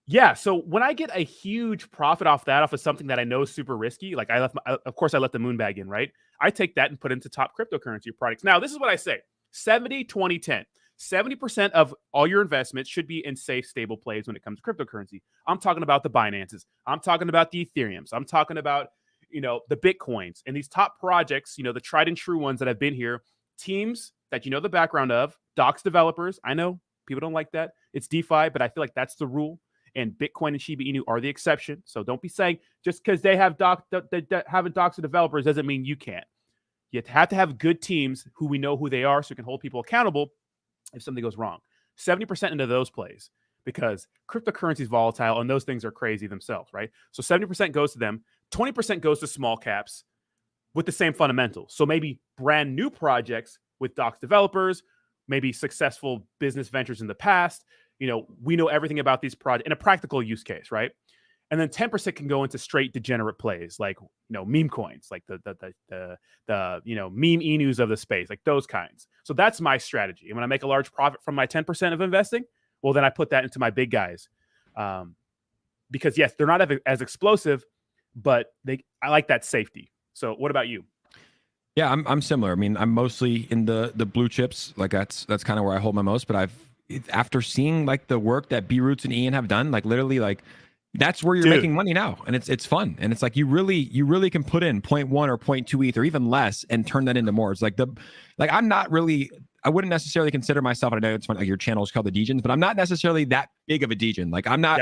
Yeah, so when I get a huge profit off of something that I know is super risky, like of course I let the moon bag in, right? I take that and put it into top cryptocurrency products. Now, this is what I say: 70, 20, 10. 70% of all your investments should be in safe, stable plays when it comes to cryptocurrency. I'm talking about the Binances. I'm talking about the Ethereums. I'm talking about, the Bitcoins and these top projects, the tried and true ones that have been here, teams that you know the background of, docs developers. I know people don't like that. It's DeFi, but I feel like that's the rule. And Bitcoin and Shiba Inu are the exception. So don't be saying just because they have having docs of developers doesn't mean you can't. You have to have good teams who we know who they are so we can hold people accountable if something goes wrong. 70% into those plays because cryptocurrency is volatile and those things are crazy themselves, right? So 70% goes to them. 20% goes to small caps with the same fundamentals. So maybe brand new projects with docs developers, maybe successful business ventures in the past. We know everything about these projects in a practical use case, right? And then 10% can go into straight degenerate plays, like meme coins, like the meme Inus of the space, like those kinds. So that's my strategy. And when I make a large profit from my 10% of investing, well, then I put that into my big guys, because yes, they're not as explosive, but I like that safety. So what about you? Yeah, I'm similar. I mean, I'm mostly in the blue chips. Like that's kind of where I hold my most. But after seeing like the work that B Roots and Ian have done, like literally like. That's where you're making money now, and it's fun, and it's like you really can put in 0.1 or 0.2 ETH or even less and turn that into more. It's like I'm not really, I wouldn't necessarily consider myself, and I know it's funny, like your channel is called the Degens, but I'm not necessarily that big of a Degen. Like I'm not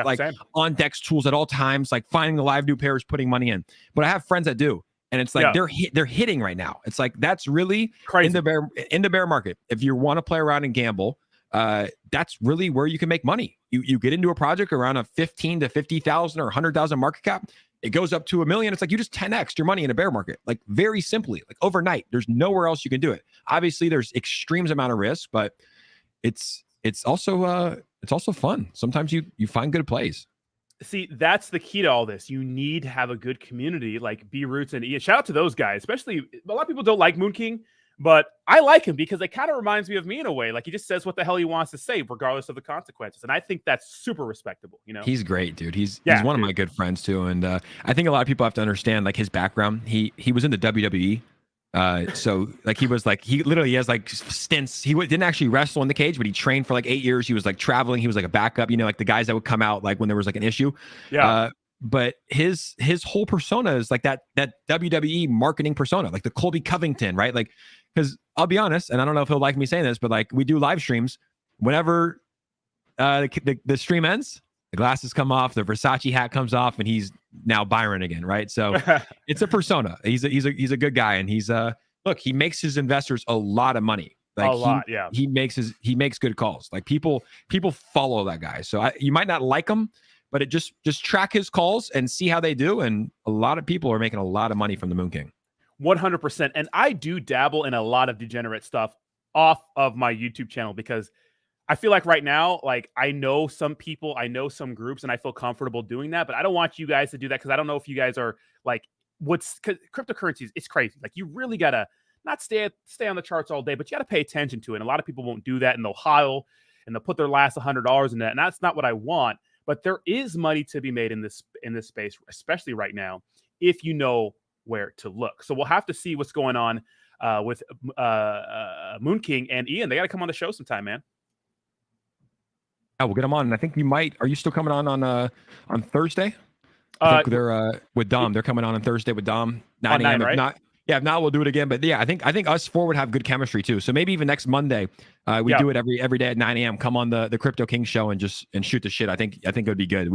on Dex tools at all times, like finding the live new pairs, putting money in. But I have friends that do, and it's like they're hitting right now. It's like that's really crazy in the bear market. If you want to play around and gamble. That's really where you can make money. You get into a project around a 15 to 50,000 or 100,000 market cap. It goes up to $1 million. It's like you just 10x your money in a bear market, like very simply, like overnight. There's nowhere else you can do it. Obviously, there's extremes amount of risk, but it's also fun. Sometimes you find good plays. See, that's the key to all this. You need to have a good community like B Roots and Ian. Shout out to those guys, especially a lot of people don't like Moon King. But I like him because it kind of reminds me of me in a way. Like he just says what the hell he wants to say, regardless of the consequences. And I think that's super respectable. He's great, dude. He's one of my good friends too. And I think a lot of people have to understand like his background. He was in the WWE. So like he literally has like stints. He didn't actually wrestle in the cage, but he trained for like 8 years. He was like traveling. He was like a backup. Like the guys that would come out like when there was like an issue. Yeah. But his whole persona is like that WWE marketing persona, like the Colby Covington, right? Like. Because I'll be honest, and I don't know if he'll like me saying this, but like we do live streams. Whenever the stream ends, the glasses come off, the Versace hat comes off, and he's now Byron again, right? So it's a persona. He's a good guy, and he's look, he makes his investors a lot of money. Like he makes good calls. Like people follow that guy. So you might not like him, but it just track his calls and see how they do. And a lot of people are making a lot of money from the Moon King. 100%. And I do dabble in a lot of degenerate stuff off of my YouTube channel because I feel like right now, like I know some people, I know some groups, and I feel comfortable doing that, but I don't want you guys to do that because I don't know if you guys are like, cryptocurrencies, it's crazy. Like you really got to not stay on the charts all day, but you got to pay attention to it. And a lot of people won't do that and they'll hodl and they'll put their last $100 in that. And that's not what I want, but there is money to be made in this space, especially right now, if you know where to look. So we'll have to see what's going on with Moon King and Ian. They got to come on the show sometime, man. Yeah, we'll get them on. And I think we might. Are you still coming on Thursday? I think they're with Dom. They're coming on Thursday with Dom. 9 a.m. Right? If not, we'll do it again. But yeah, I think us four would have good chemistry too. So maybe even next Monday, we do it every day at 9 a.m. Come on the Crypto King show and shoot the shit. I think it would be good.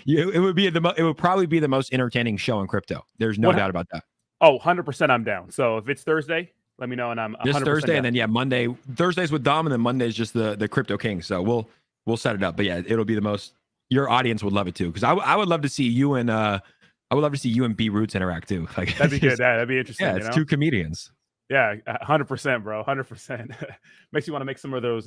It would probably be the most entertaining show in crypto. There's no doubt about that. Oh, 100% I'm down. So if it's Thursday, let me know and I'm 100% this Thursday down. And then Monday. Thursdays with Dom and then Monday's just the Crypto King. So we'll set it up. But yeah, it'll be the most. Your audience would love it too because I would love to see you and I would love to see you and B Roots interact too. Like that'd be good. That'd be interesting. Yeah, it's two comedians. Yeah, 100%, bro. 100%. Makes you want to make some of those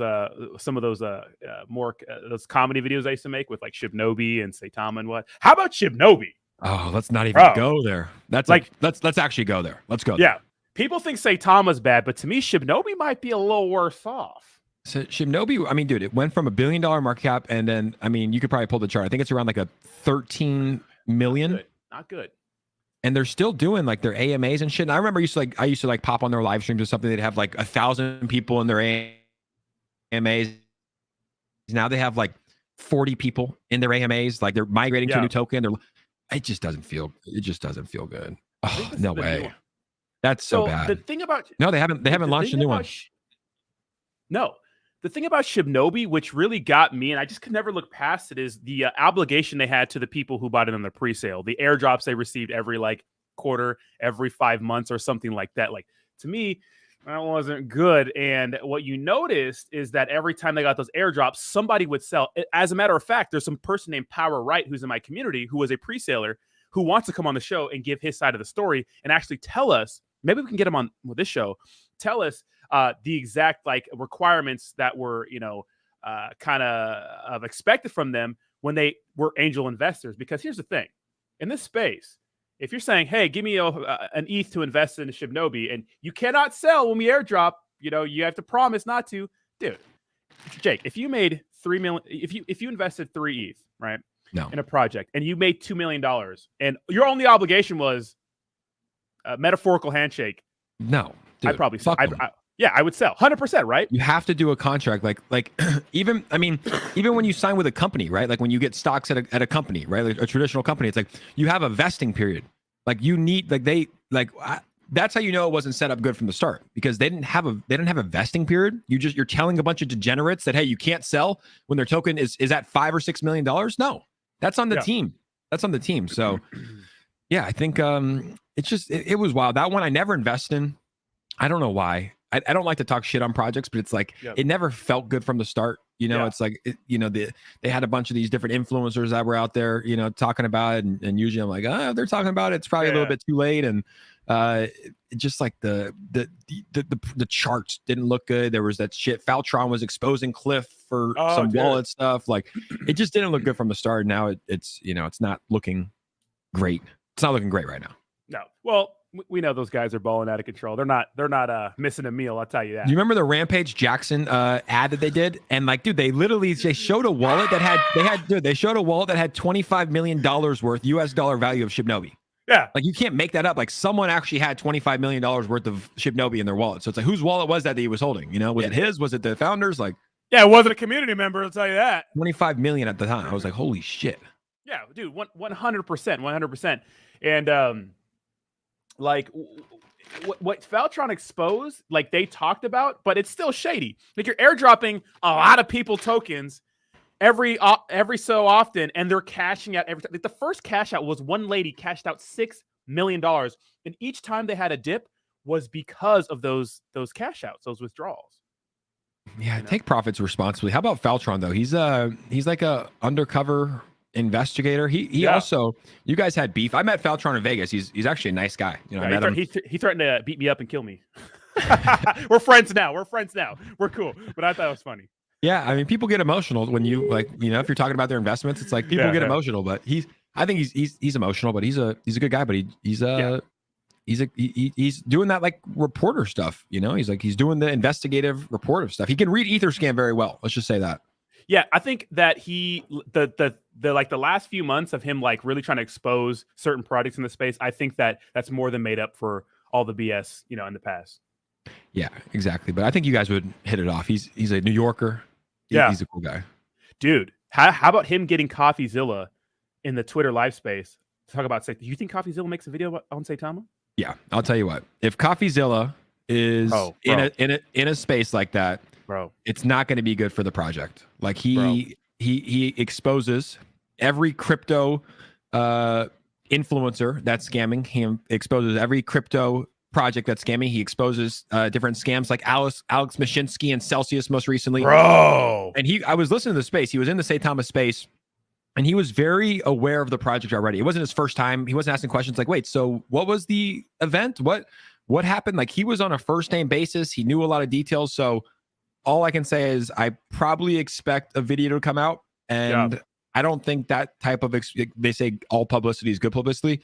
more those comedy videos I used to make with like Shibnobi and Saitama and what. How about Shibnobi? Oh, let's not even go there. That's like let's actually go there. Let's go. Yeah, people think Saitama's bad, but to me, Shibnobi might be a little worse off. So Shinobi, I mean, dude, it went from $1 billion market cap, and then I mean, you could probably pull the chart. I think it's around like a 13 million. Not good. And they're still doing like their AMAs and shit. And I remember I used to like pop on their live streams or something. They'd have like 1,000 people in their AMAs. Now they have like 40 people in their AMAs. Like they're migrating to a new token. It just doesn't feel good. Oh, no way. That's so bad. The thing about they haven't launched a new one. No. The thing about Shinobi, which really got me, and I just could never look past it, is the obligation they had to the people who bought it on the pre-sale. The airdrops they received every like quarter, every 5 months or something like that. Like, to me, that wasn't good. And what you noticed is that every time they got those airdrops, somebody would sell. As a matter of fact, there's some person named Power Right who's in my community who was a pre-saler who wants to come on the show and give his side of the story and actually tell us, maybe we can get him on this show, tell us the exact like requirements that were, kind of expected from them when they were angel investors. Because here's the thing, in this space, if you're saying, hey, give me an ETH to invest in a Shinobi, and you cannot sell when we airdrop, you have to promise not to, dude. Jake, if you made 3 million, if you invested 3 ETH, right, in a project, and you made $2 million, and your only obligation was a metaphorical handshake, no, dude, I'd probably sell. I would sell 100%, right? You have to do a contract, like even when you sign with a company, right? Like when you get stocks at a company, right? Like a traditional company, it's like you have a vesting period. Like you need, that's how you know it wasn't set up good from the start, because they didn't have a vesting period. You're telling a bunch of degenerates that, hey, you can't sell when their token is at $5 or $6 million. No, that's on the team. That's on the team. So yeah, I think it was wild. That one I never invest in. I don't know why. I don't like to talk shit on projects, but it's like it never felt good from the start. It's like they had a bunch of these different influencers that were out there, talking about it, and usually I'm like, oh, they're talking about it, it's probably a little bit too late, and just like the charts didn't look good. There was that shit. Faltron was exposing Cliff for some wallet stuff. Like it just didn't look good from the start. Now it's not looking great. It's not looking great right now. No. Well, we know those guys are balling out of control. They're not missing a meal. I'll tell you that. Do you remember the Rampage Jackson ad that they did? And like, dude, they showed a wallet that had $25 million worth US dollar value of Shinobi. Yeah. Like you can't make that up. Like someone actually had $25 million worth of Shinobi in their wallet. So it's like, whose wallet was that he was holding? Was it his? Was it the founders? Like, yeah, it wasn't a community member. I'll tell you that. 25 million at the time. I was like, holy shit. Yeah, dude, 100%. And like what Faltron exposed, like they talked about, but it's still shady. Like you're airdropping a lot of people tokens every so often, and they're cashing out every time. Like the first cash out was one lady cashed out $6 million, and each time they had a dip was because of those cash outs, those withdrawals. Yeah, take profits responsibly. How about Faltron though? He's like a undercover investigator. He also, you guys had beef. I met Faltron in Vegas. He's actually a nice guy. I met him. He threatened to beat me up and kill me. We're friends now. We're cool. But I thought it was funny. Yeah, I mean, people get emotional when you if you're talking about their investments, it's like people get emotional. But I think he's emotional, but he's a good guy. But he's doing that like reporter stuff. He's doing the investigative reportive stuff. He can read Etherscan very well. Let's just say that. Yeah, I think that the last few months of him like really trying to expose certain projects in the space, I think that's more than made up for all the BS, in the past. Yeah, exactly. But I think you guys would hit it off. He's a New Yorker. He's a cool guy. Dude, how about him getting CoffeeZilla in the Twitter live space to talk about, do you think CoffeeZilla makes a video on Saitama? Yeah, I'll tell you what. If CoffeeZilla is in a space like that, bro, it's not going to be good for the project. Like he exposes every crypto influencer that's scamming. He exposes every crypto project that's scamming. He exposes different scams like Alex Mashinsky and Celsius most recently. Bro. And I was listening to the space. He was in the Saitama space, and he was very aware of the project already. It wasn't his first time. He wasn't asking questions like, wait, so what was the event? What happened? Like he was on a first name basis. He knew a lot of details. So all I can say is I probably expect a video to come out, and I don't think that type of they say all publicity is good publicity.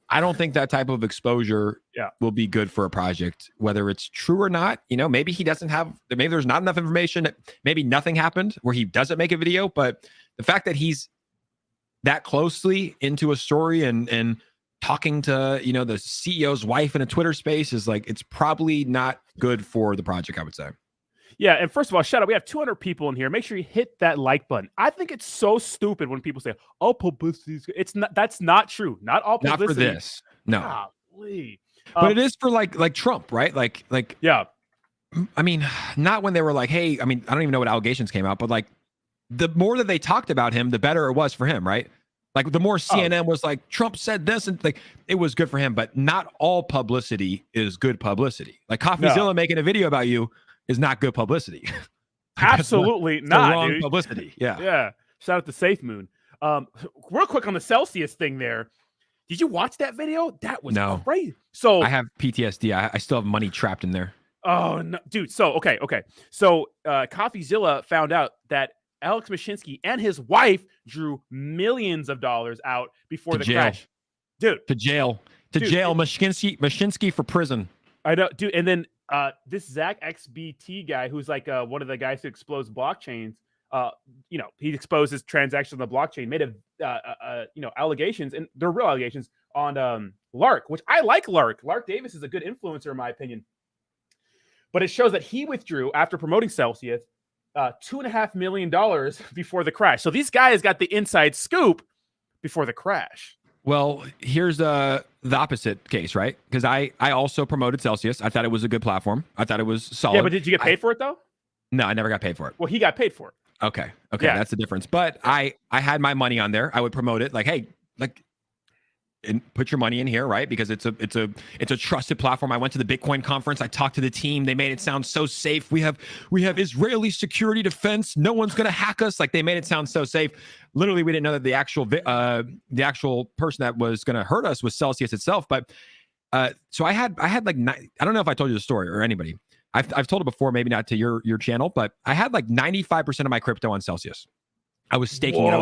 I don't think that type of exposure will be good for a project, whether it's true or not. Maybe he doesn't have, maybe there's not enough information. Maybe nothing happened where he doesn't make a video. But the fact that he's that closely into a story and talking to, the CEO's wife in a Twitter space is like, it's probably not good for the project, I would say. Yeah, and first of all, shout out. We have 200 people in here. Make sure you hit that like button. I think it's so stupid when people say, "Oh, publicity." It's not. That's not true. Not all publicity. Not for this. No. Golly. But it is for like Trump, right? Like. Yeah. I mean, not when they were like, "Hey," I mean, I don't even know what allegations came out, but like, the more that they talked about him, the better it was for him, right? Like the more CNN was like, Trump said this, and like it was good for him. But not all publicity is good publicity. Like CoffeeZilla making a video about you is not good publicity. Absolutely not. Wrong dude. publicity. Yeah. Yeah. Shout out to Safe Moon. Real quick on the Celsius thing there. Did you watch that video? That was crazy. So I have PTSD. I still have money trapped in there. Oh no, dude. So okay. So CoffeeZilla found out that Alex Mashinsky and his wife drew millions of dollars out before the crash. Dude. To jail. Mashinsky for prison. I know, dude. And then this Zach XBT guy, who's like one of the guys who explodes blockchains, he exposed his transactions on the blockchain, made allegations, and they're real allegations on Lark, which I like. Lark Davis is a good influencer in my opinion, but it shows that he withdrew after promoting Celsius $2.5 million before the crash. So these guys got the inside scoop before the crash. Well, here's the opposite case, right? Because I also promoted Celsius. I thought it was a good platform. I thought it was solid. Yeah, but did you get paid for it though? No, I never got paid for it. Well, he got paid for it. Okay, that's the difference. But I had my money on there. I would promote it like, hey, and put your money in here, right? Because it's a trusted platform. I went to the Bitcoin conference. I talked to the team. They made it sound so safe. We have Israeli security defense. No one's gonna hack us. Like they made it sound so safe. Literally, we didn't know that the actual person that was gonna hurt us was Celsius itself. But so I had like I don't know if I told you the story or anybody. I've told it before, maybe not to your channel, but I had like 95% of my crypto on Celsius. I was staking it. I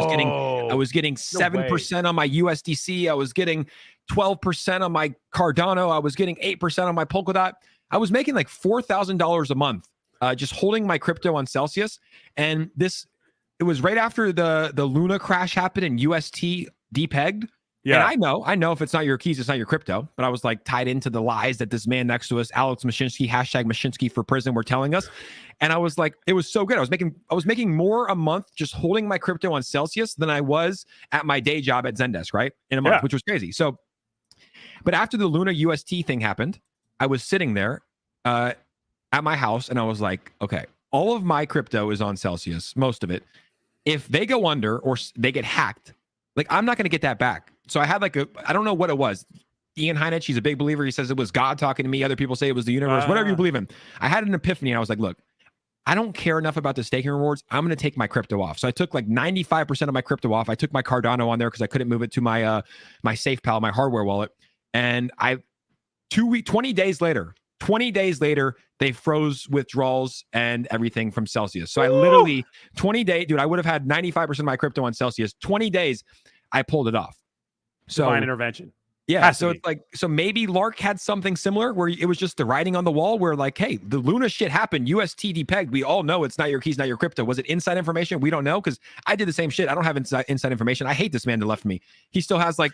was getting 7% on my USDC. I was getting 12% on my Cardano. I was getting 8% on my Polkadot. I was making like $4,000 a month just holding my crypto on Celsius. And it was right after the Luna crash happened and UST depegged. Yeah. And I know if it's not your keys, it's not your crypto. But I was like tied into the lies that this man next to us, Alex Mashinsky, #Mashinsky for prison, were telling us. And I was like, it was so good. I was making more a month just holding my crypto on Celsius than I was at my day job at Zendesk, right? In a month, which was crazy. So, but after the Luna UST thing happened, I was sitting there at my house and I was like, okay, all of my crypto is on Celsius, most of it. If they go under or they get hacked, like I'm not going to get that back. So I had I don't know what it was. Ian Heinich, he's a big believer. He says it was God talking to me. Other people say it was the universe, whatever you believe in. I had an epiphany and I was like, look, I don't care enough about the staking rewards. I'm going to take my crypto off. So I took like 95% of my crypto off. I took my Cardano on there because I couldn't move it to my SafePal, my hardware wallet. And 20 days later, they froze withdrawals and everything from Celsius. So I literally 20 days, dude, I would have had 95% of my crypto on Celsius. 20 days, I pulled it off. So divine intervention. Yeah. So it's like, so maybe Lark had something similar where it was just the writing on the wall where like, hey, the Luna shit happened. UST depegged. We all know it's not your keys, not your crypto. Was it inside information? We don't know because I did the same shit. I don't have inside information. I hate this man that left me. He still has like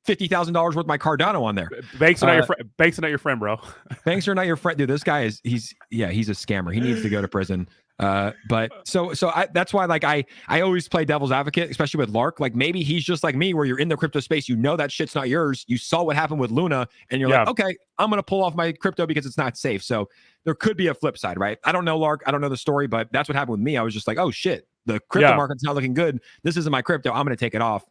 $50,000 worth of my Cardano on there. Banks are not your friend. Banks are not your friend, bro. Banks are not your friend, dude. This guy he's a scammer. He needs to go to prison. But so that's why like I always play devil's advocate, especially with Lark. Like maybe he's just like me, where you're in the crypto space, you know that shit's not yours. You saw what happened with Luna, and you're like, okay, I'm gonna pull off my crypto because it's not safe. So there could be a flip side, right? I don't know Lark. I don't know the story, but that's what happened with me. I was just like, oh shit, the crypto market's not looking good. This isn't my crypto. I'm gonna take it off.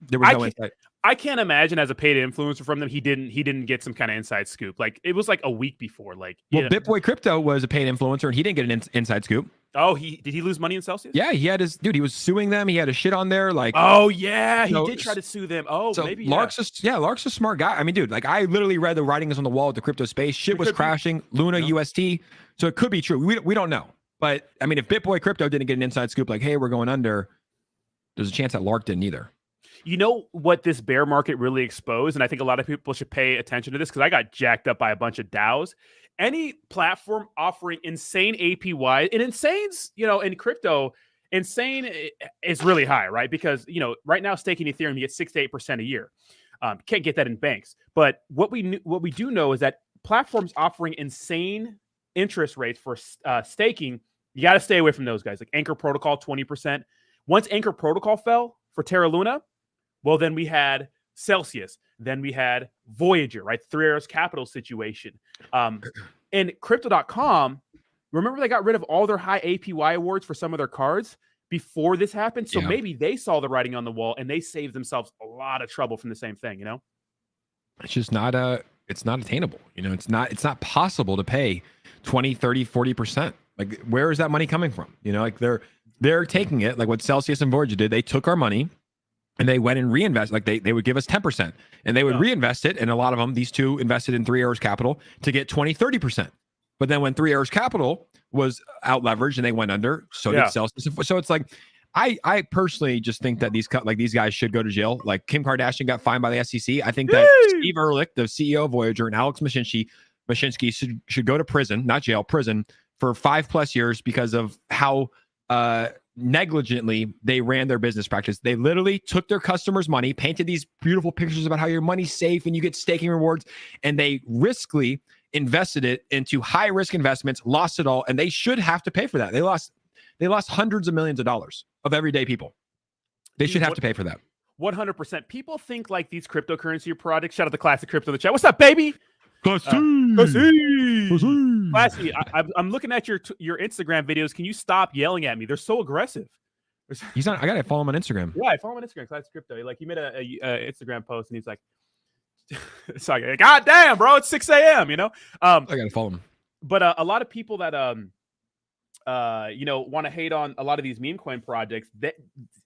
There was no insight. I can't imagine as a paid influencer from them, he didn't get some kind of inside scoop. Like it was like a week before. Like BitBoy Crypto was a paid influencer and he didn't get an inside scoop. Oh, did he lose money in Celsius? Yeah, he had he was suing them. He had a shit on there. Like, oh yeah, he did try to sue them. Oh, so maybe Lark's a smart guy. I mean, dude, like I literally read the writings on the wall of the crypto space. Shit was crashing. Luna UST. So it could be true. We don't know. But I mean, if BitBoy Crypto didn't get an inside scoop, like, hey, we're going under, there's a chance that Lark didn't either. You know what this bear market really exposed, and I think a lot of people should pay attention to this because I got jacked up by a bunch of DAOs. Any platform offering insane APY, and insane's, in crypto, insane is really high, right? Because right now staking Ethereum, you get 6 to 8% a year. Can't get that in banks. But what we do know is that platforms offering insane interest rates for staking, you got to stay away from those guys. Like Anchor Protocol, 20%. Once Anchor Protocol fell for Terra Luna, well, then we had Celsius. Then we had Voyager, right? 3 Arrows Capital situation. And Crypto.com, remember they got rid of all their high APY awards for some of their cards before this happened? So maybe they saw the writing on the wall and they saved themselves a lot of trouble from the same thing, It's just not it's not attainable. It's not possible to pay 20, 30, 40%. Like, where is that money coming from? Like they're taking it, like what Celsius and Voyager did. They took our money and they went and reinvest. Like they would give us 10% and they would reinvest it. And a lot of them, these two invested in 3 Arrows Capital to get 20, 30%. But then when 3 Arrows Capital was out leveraged and they went under, so did Celsius. So it's like, I personally just think that these guys should go to jail. Like Kim Kardashian got fined by the SEC. I think that Steve Ehrlich, the CEO of Voyager, and Alex Mashinsky should go to prison, not jail, prison for 5+ years because of how negligently they ran their business practice. They literally took their customers' money, painted these beautiful pictures about how your money's safe and you get staking rewards, and they riskily invested it into high risk investments, lost it all, and they should have to pay for that. They lost hundreds of millions of dollars of everyday people. They should have to pay for that. 100%. People think like these cryptocurrency products. Shout out to Classic Crypto in the chat. What's up, baby? Classy. I'm looking at your Instagram videos. Can you stop yelling at me? They're so aggressive. He's not. I gotta follow him on Instagram. Yeah, I follow him on Instagram. Classic Crypto. Like he made a Instagram post and he's like, "It's like, God damn, bro, it's 6 a.m." I gotta follow him. But a lot of people that want to hate on a lot of these meme coin projects,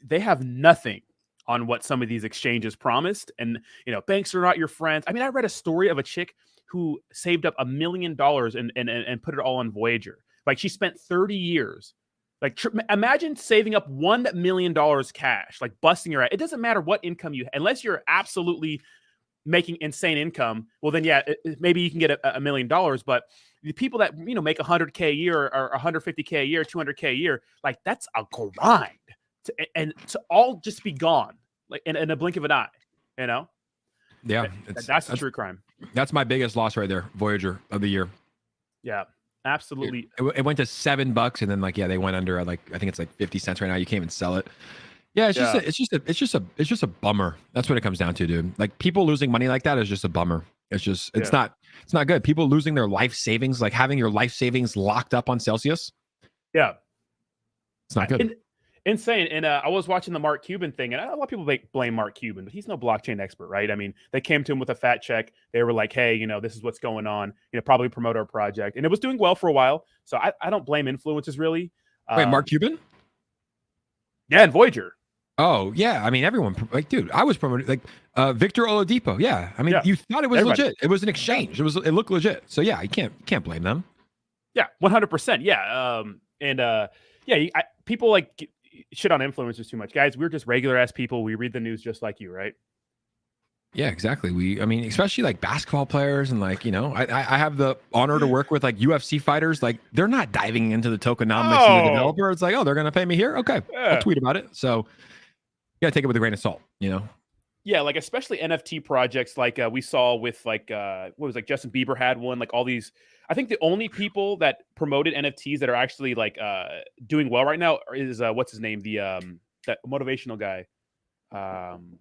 they have nothing on what some of these exchanges promised. And banks are not your friends. I mean, I read a story of a chick who saved up $1 million and put it all on Voyager. Like she spent 30 years. Like imagine saving up $1 million cash, like busting your ass. It doesn't matter what income you, unless you're absolutely making insane income. Well, then maybe you can get $1 million. But the people that make $100K a year or $150K a year, $200K a year, like that's a grind, to all just be gone, like in a blink of an eye. Yeah, that's a true crime. That's my biggest loss right there. Voyager of the year. Yeah, absolutely. It went to $7, and then they went under I think it's like 50 cents right now. You can't even sell it. Yeah, it's just a bummer. That's what it comes down to, dude. Like people losing money like that is just a bummer. It's not good. People losing their life savings, like having your life savings locked up on Celsius. Yeah, it's not good. Insane. And I was watching the Mark Cuban thing, and a lot of people blame Mark Cuban, but he's no blockchain expert, right? I mean, they came to him with a fat check. They were like, hey, this is what's going on. Probably promote our project. And it was doing well for a while. So I don't blame influencers, really. Wait, Mark Cuban? Yeah, and Voyager. Oh, yeah. I mean, everyone, like, dude, I was promoting, like, Victor Oladipo. Yeah. I mean, you thought it was legit. It was an exchange. It looked legit. So, yeah, you can't blame them. Yeah, 100%. Yeah. People like shit on influencers too much. Guys, we're just regular ass people. We read the news just like you, right? Yeah, exactly. I mean, especially like basketball players and like, I have the honor to work with like UFC fighters. Like they're not diving into the tokenomics and the developer. It's like, oh, they're going to pay me here. Okay. Yeah. I'll tweet about it. So you got to take it with a grain of salt, Yeah, like especially NFT projects like we saw with like Justin Bieber had one, like all these. I think the only people that promoted NFTs that are actually like doing well right now is what's his name, the that motivational guy,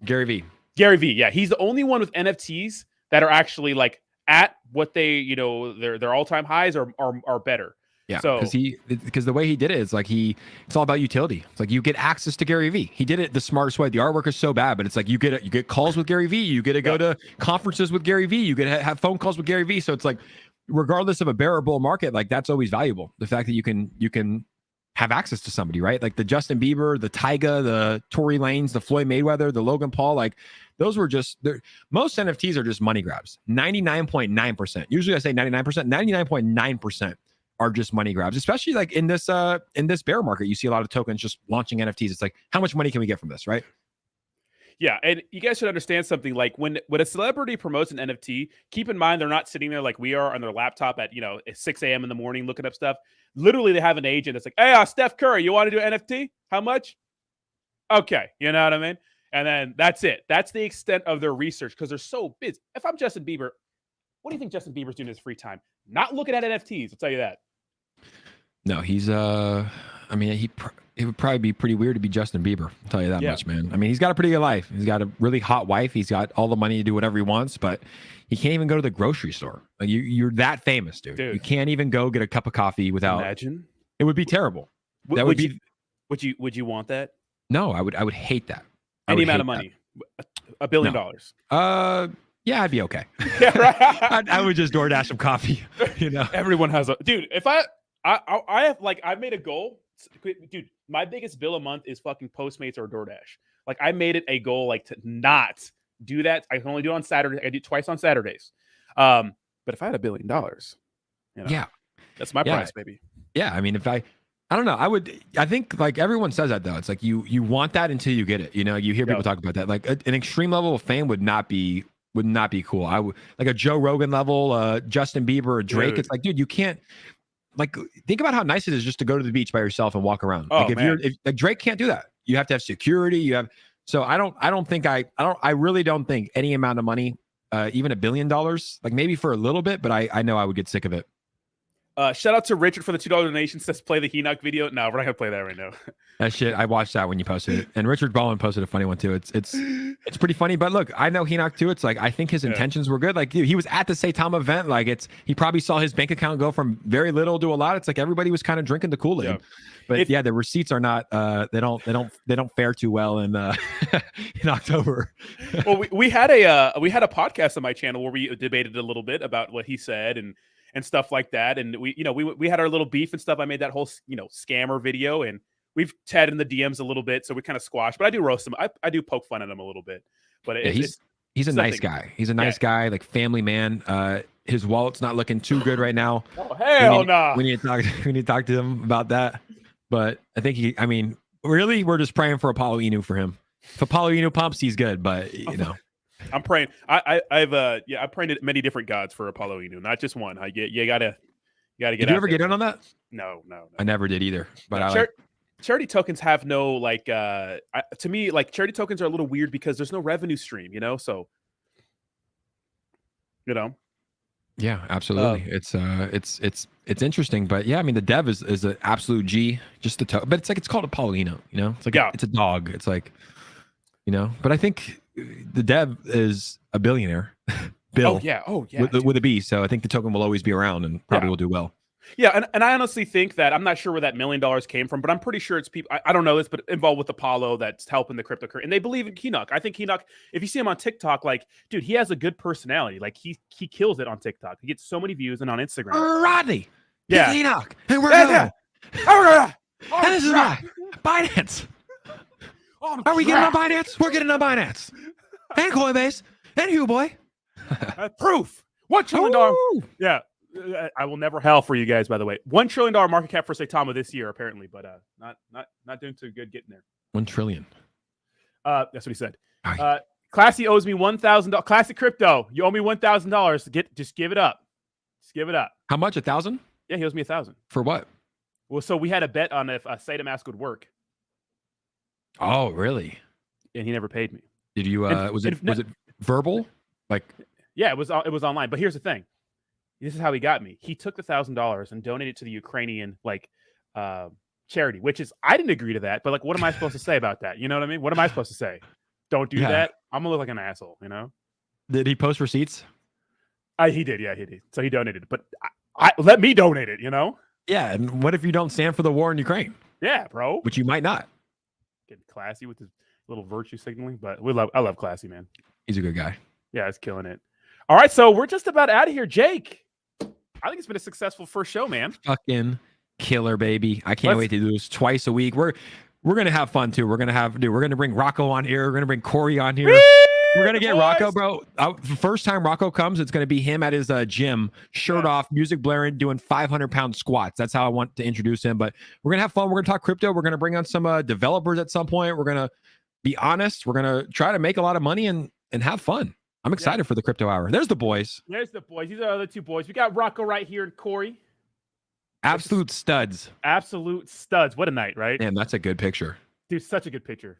Gary Vee. Gary Vee, yeah, he's the only one with NFTs that are actually like at what they their all-time highs are better. Yeah, because the way he did it is like it's all about utility. It's like you get access to Gary Vee. He did it the smartest way. The artwork is so bad, but it's like you get calls with Gary Vee. You get to go to conferences with Gary Vee. You get to have phone calls with Gary Vee. So it's like, regardless of a bear or bull market, like that's always valuable. The fact that you can have access to somebody, right? Like the Justin Bieber, the Tyga, the Tory Lanez, the Floyd Mayweather, the Logan Paul, like those were just most NFTs are just money grabs. 99.9%. Usually I say 99%, 99.9% are just money grabs, especially like in this bear market. You see a lot of tokens just launching NFTs. It's like, how much money can we get from this, right? Yeah, and you guys should understand something. Like when a celebrity promotes an NFT, keep in mind they're not sitting there like we are on their laptop at at 6 a.m. in the morning looking up stuff. Literally, they have an agent that's like, "Hey, Steph Curry, you want to do an NFT? How much? Okay, you know what I mean." And then that's it. That's the extent of their research because they're so busy. If I'm Justin Bieber, what do you think Justin Bieber's doing in his free time? Not looking at NFTs. I'll tell you that. No, he's I mean, it would probably be pretty weird to be Justin Bieber. I'll tell you that much, man. I mean, he's got a pretty good life. He's got a really hot wife. He's got all the money to do whatever he wants, but he can't even go to the grocery store. Like you're that famous, dude. You can't even go get a cup of coffee without. Imagine. It would be terrible. That would be. Would you want that? No, I would hate that. Any amount of money, $1 billion. Yeah, I'd be okay. Yeah, right. I would just DoorDash some coffee. Everyone has a dude. If I have I've made a goal, dude. My biggest bill a month is fucking Postmates or DoorDash. Like I made it a goal to not do that. I can only do it on Saturday. I do it twice on Saturdays. But if I had $1 billion, yeah, that's my price, baby. Yeah, I mean, if I don't know. I think like everyone says that though. It's like you want that until you get it. You hear people talk about that. Like an extreme level of fame would not be cool. I would like a Joe Rogan level, Justin Bieber, or Drake. Dude. It's like, dude, you can't like think about how nice it is just to go to the beach by yourself and walk around. Oh, like if like Drake can't do that. You have to have security. So I really don't think any amount of money, even $1 billion, like maybe for a little bit, but I know I would get sick of it. Shout out to Richard for the $2 donation. Says play the Enoch video. No, we're not gonna play that right now. That shit, I watched that when you posted it, and Richard Ballin posted a funny one too. It's pretty funny. But look, I know Enoch too. It's like I think his intentions were good. Like, dude, he was at the Saitama event. Like, he probably saw his bank account go from very little to a lot. It's like everybody was kind of drinking the Kool-Aid. Yeah. But the receipts are not. They don't fare too well in in October. Well, we had a podcast on my channel where we debated a little bit about what he said and stuff like that. And we had our little beef and stuff. I made that whole, scammer video, and we've chatted in the DMs a little bit. So we kind of squashed, but I do roast him. I do poke fun at him a little bit, but he's a nice guy. He's a nice guy, like family man. His wallet's not looking too good right now. Oh, hell no. We need to talk to him about that. But I think really, we're just praying for Apollo Inu for him. If Apollo Inu pumps, he's good, but I'm praying. I've prayed to many different gods for Apollo Inu, not just one. You gotta get. Did you ever get in on that? No. I never did either. But charity tokens have no to me, like charity tokens are a little weird because there's no revenue stream, so Yeah, absolutely. It's interesting, but yeah, I mean the dev is an absolute G. Just the but it's like it's called Apollo Inu, It's like it's a dog. It's like but I think the dev is a billionaire. Bill. Oh yeah. With a B. So I think the token will always be around and probably will do well. Yeah, and I honestly think that I'm not sure where that $1 million came from, but I'm pretty sure it's people. I don't know this, but involved with Apollo that's helping the cryptocurrency, and they believe in Enoch. I think Enoch, if you see him on TikTok, like, dude, he has a good personality. Like he kills it on TikTok. He gets so many views, and on Instagram. Rodney. Yeah. Enoch. And we're going. And this is my Binance. Are we getting on Binance? We're getting on Binance. And Coinbase. And Huboy. Proof. $1 trillion. Yeah. I will never howl for you guys, by the way. $1 trillion market cap for Saitama this year, apparently, but not doing too good getting there. 1 trillion. That's what he said. Classy owes me $1,000. Classic Crypto, you owe me $1,000. Just give it up. Just give it up. How much? 1,000? Yeah, he owes me 1,000. For what? Well, so we had a bet on if Saitamask would work. Oh, really? And he never paid me. Did you? Was it verbal? Like? Yeah, it was online. But here's the thing. This is how he got me. He took the $1,000 and donated it to the Ukrainian charity, which is I didn't agree to that. But what am I supposed to say about that? You know what I mean? What am I supposed to say? Don't do that. I'm gonna look like an asshole. Did he post receipts? He did. Yeah, he did. So he donated, but let me donate it. Yeah. And what if you don't stand for the war in Ukraine? Yeah, bro. Which you might not. Getting classy with his little virtue signaling, but I love classy, man. He's a good guy. Yeah, he's killing it. All right, so we're just about out of here, Jake. I think it's been a successful first show, man. Fucking killer, baby. I can't wait to do this twice a week. We're gonna have fun too. We're gonna bring Rocco on here. We're gonna bring Corey on here. We're gonna get Rocco, bro. The first time Rocco comes, it's gonna be him at his gym, shirt off, music blaring, doing 500-pound squats. That's how I want to introduce him. But we're gonna have fun. We're gonna talk crypto. We're gonna bring on some developers at some point. We're gonna be honest. We're gonna try to make a lot of money and have fun. I'm excited for the crypto hour. There's the boys. There's the boys. These are the other two boys. We got Rocco right here and Corey. Absolute studs. Absolute studs. What a night, right? Man, that's a good picture. Dude, such a good picture.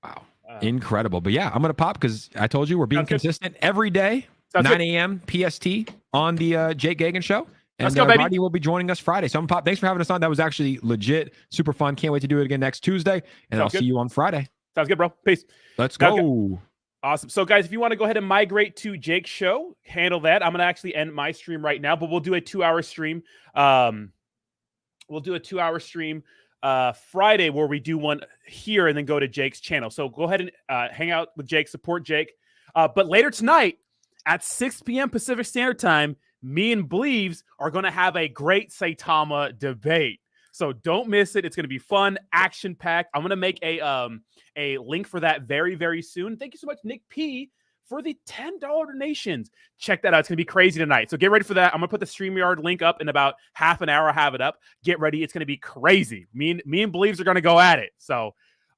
Wow. Incredible. But yeah, I'm going to pop because I told you we're being consistent every day, Sounds 9 good. a.m. PST on the Jake Gagan show. And Let's go, baby. Rodney will be joining us Friday. So I'm pop. Thanks for having us on. That was actually legit, super fun. Can't wait to do it again next Tuesday. And I'll see you on Friday. Sounds good, bro. Peace. Let's go. Awesome. So, guys, if you want to go ahead and migrate to Jake's show, handle that. I'm going to actually end my stream right now, but we'll do a 2-hour stream. We'll do a 2-hour stream Friday where we do one here and then go to Jake's channel. So go ahead and hang out with Jake, support Jake. But later tonight at 6 p.m. Pacific Standard Time, me and Bleaves are going to have a great Saitama debate. So don't miss it. It's going to be fun, action-packed. I'm going to make a link for that very, very soon. Thank you so much, Nick P., for the $10 donations. Check that out. It's going to be crazy tonight. So get ready for that. I'm going to put the StreamYard link up in about half an hour. Have it up. Get ready. It's going to be crazy. Me and Believes are going to go at it. So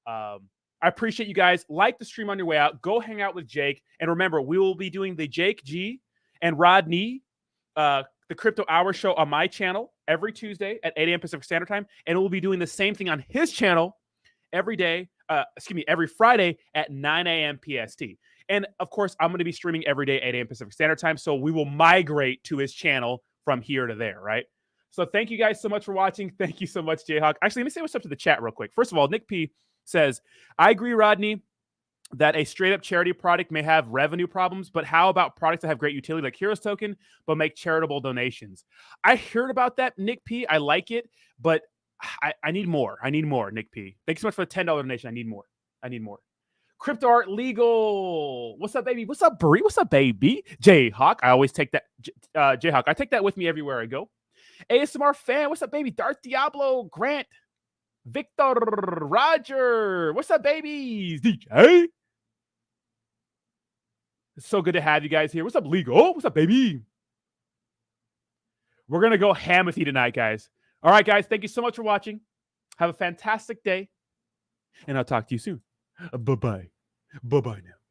I appreciate you guys. Like the stream on your way out. Go hang out with Jake. And remember, we will be doing the Jake G and Rodney, the Crypto Hour show on my channel every Tuesday at 8 a.m. Pacific Standard Time. And we'll be doing the same thing on his channel every Friday at 9 a.m. PST. And of course, I'm going to be streaming every day, 8 a.m. Pacific Standard Time. So we will migrate to his channel from here to there, right? So thank you guys so much for watching. Thank you so much, Jayhawk. Actually, let me say what's up to the chat real quick. First of all, Nick P says, I agree, Rodney, that a straight up charity product may have revenue problems, but how about products that have great utility like Heroes Token, but make charitable donations? I heard about that, Nick P. I like it, but I need more. I need more, Nick P. Thanks so much for the $10 donation. I need more. I need more. Crypto Art Legal. What's up, baby? What's up, Bree? What's up, baby? Jayhawk. I always take that. Jayhawk. I take that with me everywhere I go. ASMR fan. What's up, baby? Darth Diablo. Grant. Victor. Roger. What's up, babies? DJ. It's so good to have you guys here. What's up, Legal? What's up, baby? We're going to go ham with you tonight, guys. All right, guys. Thank you so much for watching. Have a fantastic day. And I'll talk to you soon. Bye-bye. Bye-bye now.